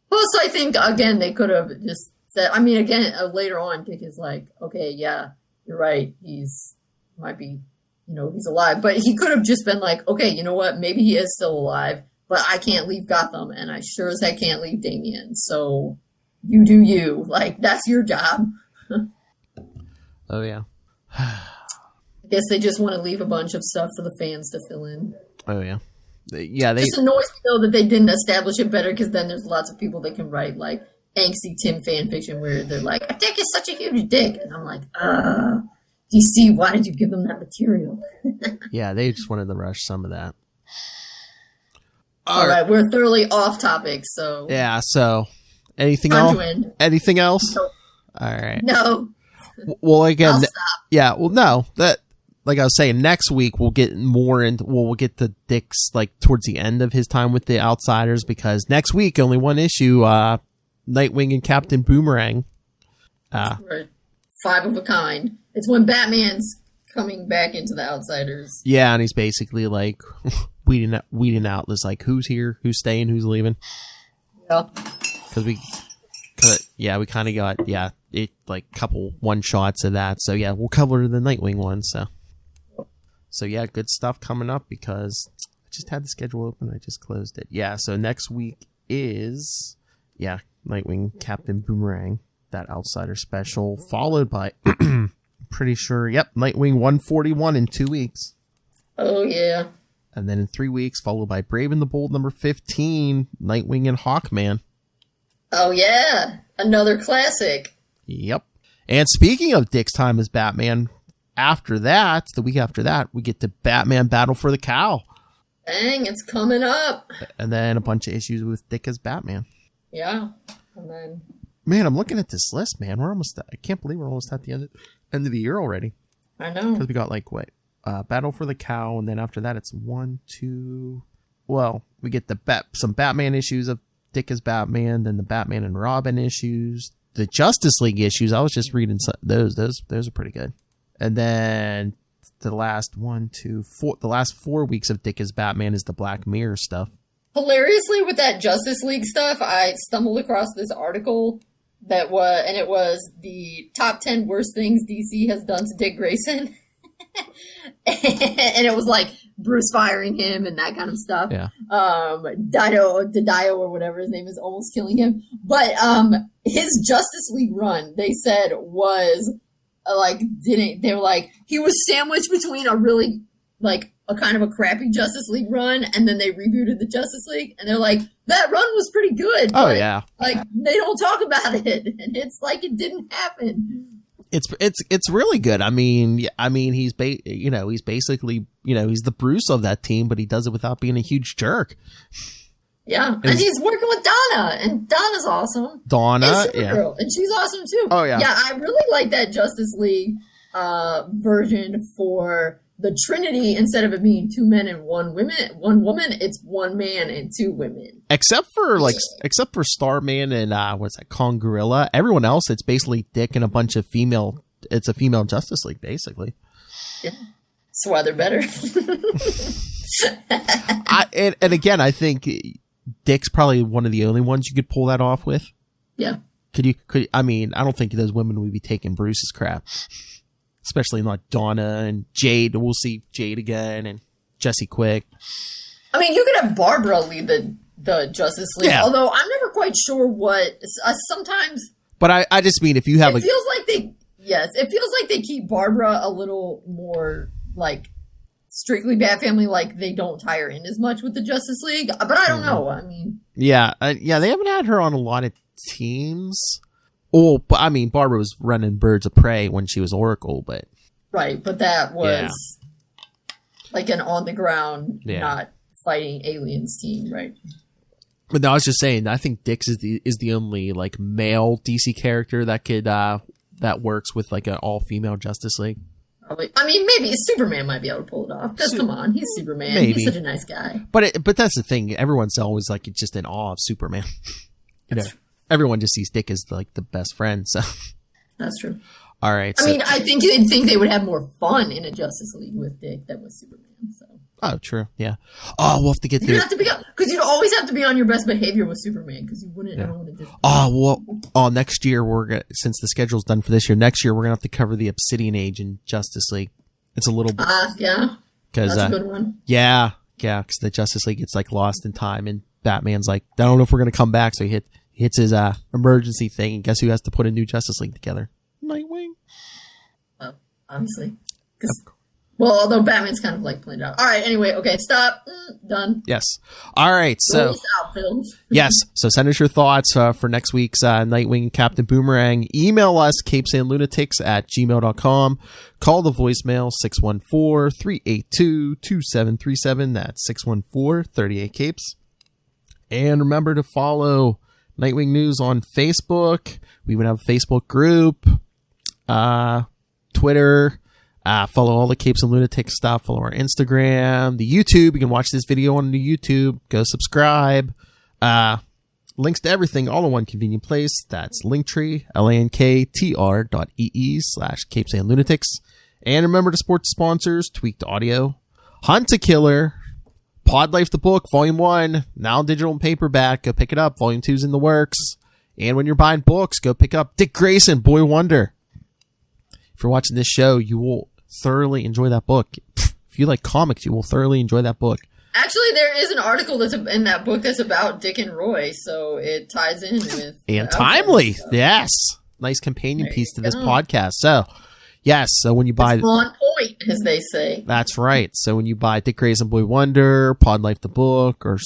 Speaker 3: Plus I think again, they could have just said, I mean, again, later on, Dick is like, okay, yeah, you're right. He's alive, but he could have just been like, okay, you know what? Maybe he is still alive. But I can't leave Gotham, and I sure as heck can't leave Damien. So you do you. Like, that's your job.
Speaker 1: Oh, yeah.
Speaker 3: I guess they just want to leave a bunch of stuff for the fans to fill in.
Speaker 1: Oh, yeah. They
Speaker 3: just annoys me, though, that they didn't establish it better, because then there's lots of people that can write, like, angsty Tim fan fiction where they're like, a dick is such a huge dick. And I'm like, DC, why did you give them that material?
Speaker 1: Yeah, they just wanted to rush some of that.
Speaker 3: All right, we're thoroughly off topic, so...
Speaker 1: Yeah, so... Anything else? Anything else?
Speaker 3: No.
Speaker 1: All right.
Speaker 3: No.
Speaker 1: Well, again...
Speaker 3: I'll stop.
Speaker 1: Yeah, well, no. like I was saying, next week we'll get more into, we'll get to Dick's like towards the end of his time with the Outsiders, because next week only one issue, Nightwing and Captain Boomerang.
Speaker 3: Right. 5 of a kind. It's when Batman's coming back into the Outsiders.
Speaker 1: Yeah, and he's basically like weeding out this, like, who's here, who's staying, who's leaving.
Speaker 3: Yeah.
Speaker 1: Because we kind of got it like couple one shots of that. So yeah, we'll cover the Nightwing one. So yeah, good stuff coming up, because I just had the schedule open. I just closed it. Yeah. So next week is Nightwing, Captain Boomerang, that Outsider special, followed by pretty sure Nightwing 141 in 2 weeks.
Speaker 3: Oh yeah.
Speaker 1: And then in 3 weeks, followed by Brave and the Bold number 15, Nightwing and Hawkman.
Speaker 3: Oh yeah, another classic.
Speaker 1: Yep. And speaking of Dick's time as Batman, after that, the week after that, we get to Batman Battle for the Cow.
Speaker 3: Dang, it's coming up.
Speaker 1: And then a bunch of issues with Dick as Batman.
Speaker 3: Yeah. And then...
Speaker 1: Man, I'm looking at this list, man. I can't believe we're almost at the end of the year already.
Speaker 3: I know.
Speaker 1: Because we got Battle for the Cow, and then after that it's 1, 2... Well, we get some Batman issues of Dick as Batman, then the Batman and Robin issues, the Justice League issues. I was just reading those are pretty good. And then the last 4 weeks of Dick as Batman is the Black Mirror stuff.
Speaker 3: Hilariously, with that Justice League stuff, I stumbled across this article it was the top 10 worst things DC has done to Dick Grayson. And it was like Bruce firing him and that kind of stuff.
Speaker 1: Yeah.
Speaker 3: Didio or whatever his name is, almost killing him. But his Justice League run, they said, was they were like, he was sandwiched between a really a kind of a crappy Justice League run, and then they rebooted the Justice League, and they're like, that run was pretty good.
Speaker 1: Oh
Speaker 3: but,
Speaker 1: yeah.
Speaker 3: They don't talk about it, and it's like it didn't happen.
Speaker 1: It's really good. I mean, he's basically, he's the Bruce of that team, but he does it without being a huge jerk.
Speaker 3: Yeah, and he's working with Donna, and Donna's awesome.
Speaker 1: Donna,
Speaker 3: and Supergirl, and she's awesome too.
Speaker 1: Oh yeah.
Speaker 3: Yeah, I really like that Justice League version for the Trinity. Instead of it being 2 men and one woman, it's 1 man and 2 women. Except
Speaker 1: for Starman and Kong Gorilla, everyone else, it's basically Dick and a bunch of female. It's a female Justice League, basically.
Speaker 3: Yeah, that's why they're better.
Speaker 1: And again, I think Dick's probably one of the only ones you could pull that off with.
Speaker 3: Yeah.
Speaker 1: I don't think those women would be taking Bruce's crap. Especially not Donna and Jade. We'll see Jade again, and Jesse Quick.
Speaker 3: I mean, you could have Barbara lead the Justice League, although I'm never quite sure what sometimes.
Speaker 1: But I just mean, if you have
Speaker 3: it feels like they keep Barbara a little more strictly Bat Family, they don't tie her in as much with the Justice League. But I don't know. I mean,
Speaker 1: they haven't had her on a lot of teams. Oh, but I mean, Barbara was running Birds of Prey when she was Oracle, but...
Speaker 3: Right, but that was an on-the-ground, not fighting aliens team, right?
Speaker 1: But no, I was just saying, I think Dix is the only, male DC character that could, that works with, an all-female Justice League.
Speaker 3: Probably. I mean, maybe Superman might be able to pull it off, because come on, he's Superman.
Speaker 1: Maybe.
Speaker 3: He's such a nice guy.
Speaker 1: But that's the thing, everyone's always, just in awe of Superman. Everyone just sees Dick as the best friend, so
Speaker 3: that's true.
Speaker 1: All right.
Speaker 3: I mean, I think you'd think they would have more fun in a Justice League with Dick than with Superman. So.
Speaker 1: Oh, true. Yeah. Oh, we'll have to get there.
Speaker 3: You have to be because you'd always have to be on your best behavior with Superman because you wouldn't ever want to do.
Speaker 1: Oh well. Next year since the schedule's done for this year, next year we're gonna have to cover the Obsidian Age in Justice League. It's a little.
Speaker 3: Yeah.
Speaker 1: Because
Speaker 3: that's a good one.
Speaker 1: Yeah. Because the Justice League gets lost in time, and Batman's I don't know if we're gonna come back, so he hits his emergency thing, and guess who has to put a new Justice League together? Nightwing.
Speaker 3: Obviously. Although Batman's kind of planned out. All right, anyway, okay, stop. Done.
Speaker 1: Yes. All right, so... Yes, so send us your thoughts for next week's Nightwing Captain Boomerang. Email us, capesandlunatics@gmail.com. Call the voicemail, 614-382-2737. That's 614-38-CAPES. And remember to follow Nightwing News on Facebook. We would have a Facebook group, Twitter. Follow all the Capes and Lunatics stuff. Follow our Instagram, the YouTube. You can watch this video on the YouTube. Go subscribe. Links to everything all in one convenient place. That's Linktree, linktr.ee/Capes and Lunatics. And remember to support the sponsors, Tweaked Audio, Hunt a Killer, Pod Life the Book, Volume 1, now digital and paperback. Go pick it up. Volume 2 is in the works. And when you're buying books, go pick up Dick Grayson, Boy Wonder. If you're watching this show, you will thoroughly enjoy that book. If you like comics, you will thoroughly enjoy that book.
Speaker 3: Actually, there is an article that's in that book that's about Dick and Roy, so it ties in with...
Speaker 1: And timely. Yes. Nice companion piece to this podcast. So, yes. So when you buy...
Speaker 3: It's on point, as they say.
Speaker 1: That's right. So when you buy Dick Grayson, Boy Wonder, Pod Life the Book, or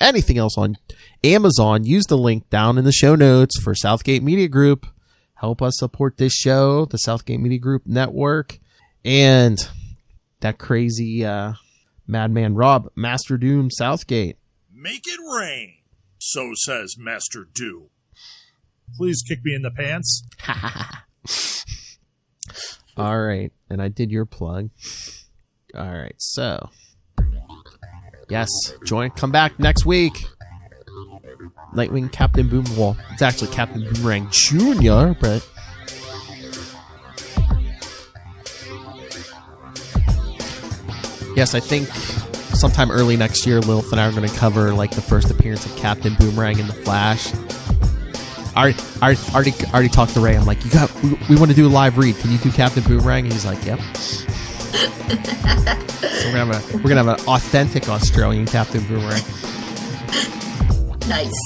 Speaker 1: anything else on Amazon, use the link down in the show notes for Southgate Media Group. Help us support this show, the Southgate Media Group Network, and that crazy madman Rob, Master Doom Southgate.
Speaker 6: Make it rain, so says Master Doom. Please kick me in the pants.
Speaker 1: All right, and I did your plug. All right, so yes, come back next week. Nightwing, Captain Boomerang. It's actually Captain Boomerang Jr., but yes, I think sometime early next year, Lilith and I are going to cover like the first appearance of Captain Boomerang in the Flash. I already talked to Ray. I'm like, we want to do a live read. Can you do Captain Boomerang? And he's like, yep. So we're gonna have an authentic Australian Captain Boomerang.
Speaker 3: Nice.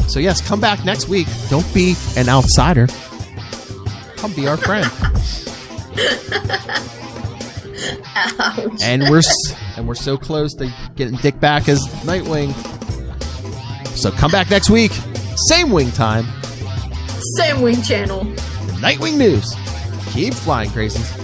Speaker 1: So yes, come back next week. Don't be an outsider. Come be our friend.
Speaker 3: Ouch.
Speaker 1: And we're so close to getting Dick back as Nightwing. So come back next week. Same wing time.
Speaker 3: Same wing channel.
Speaker 1: Nightwing News. Keep flying, Graysons.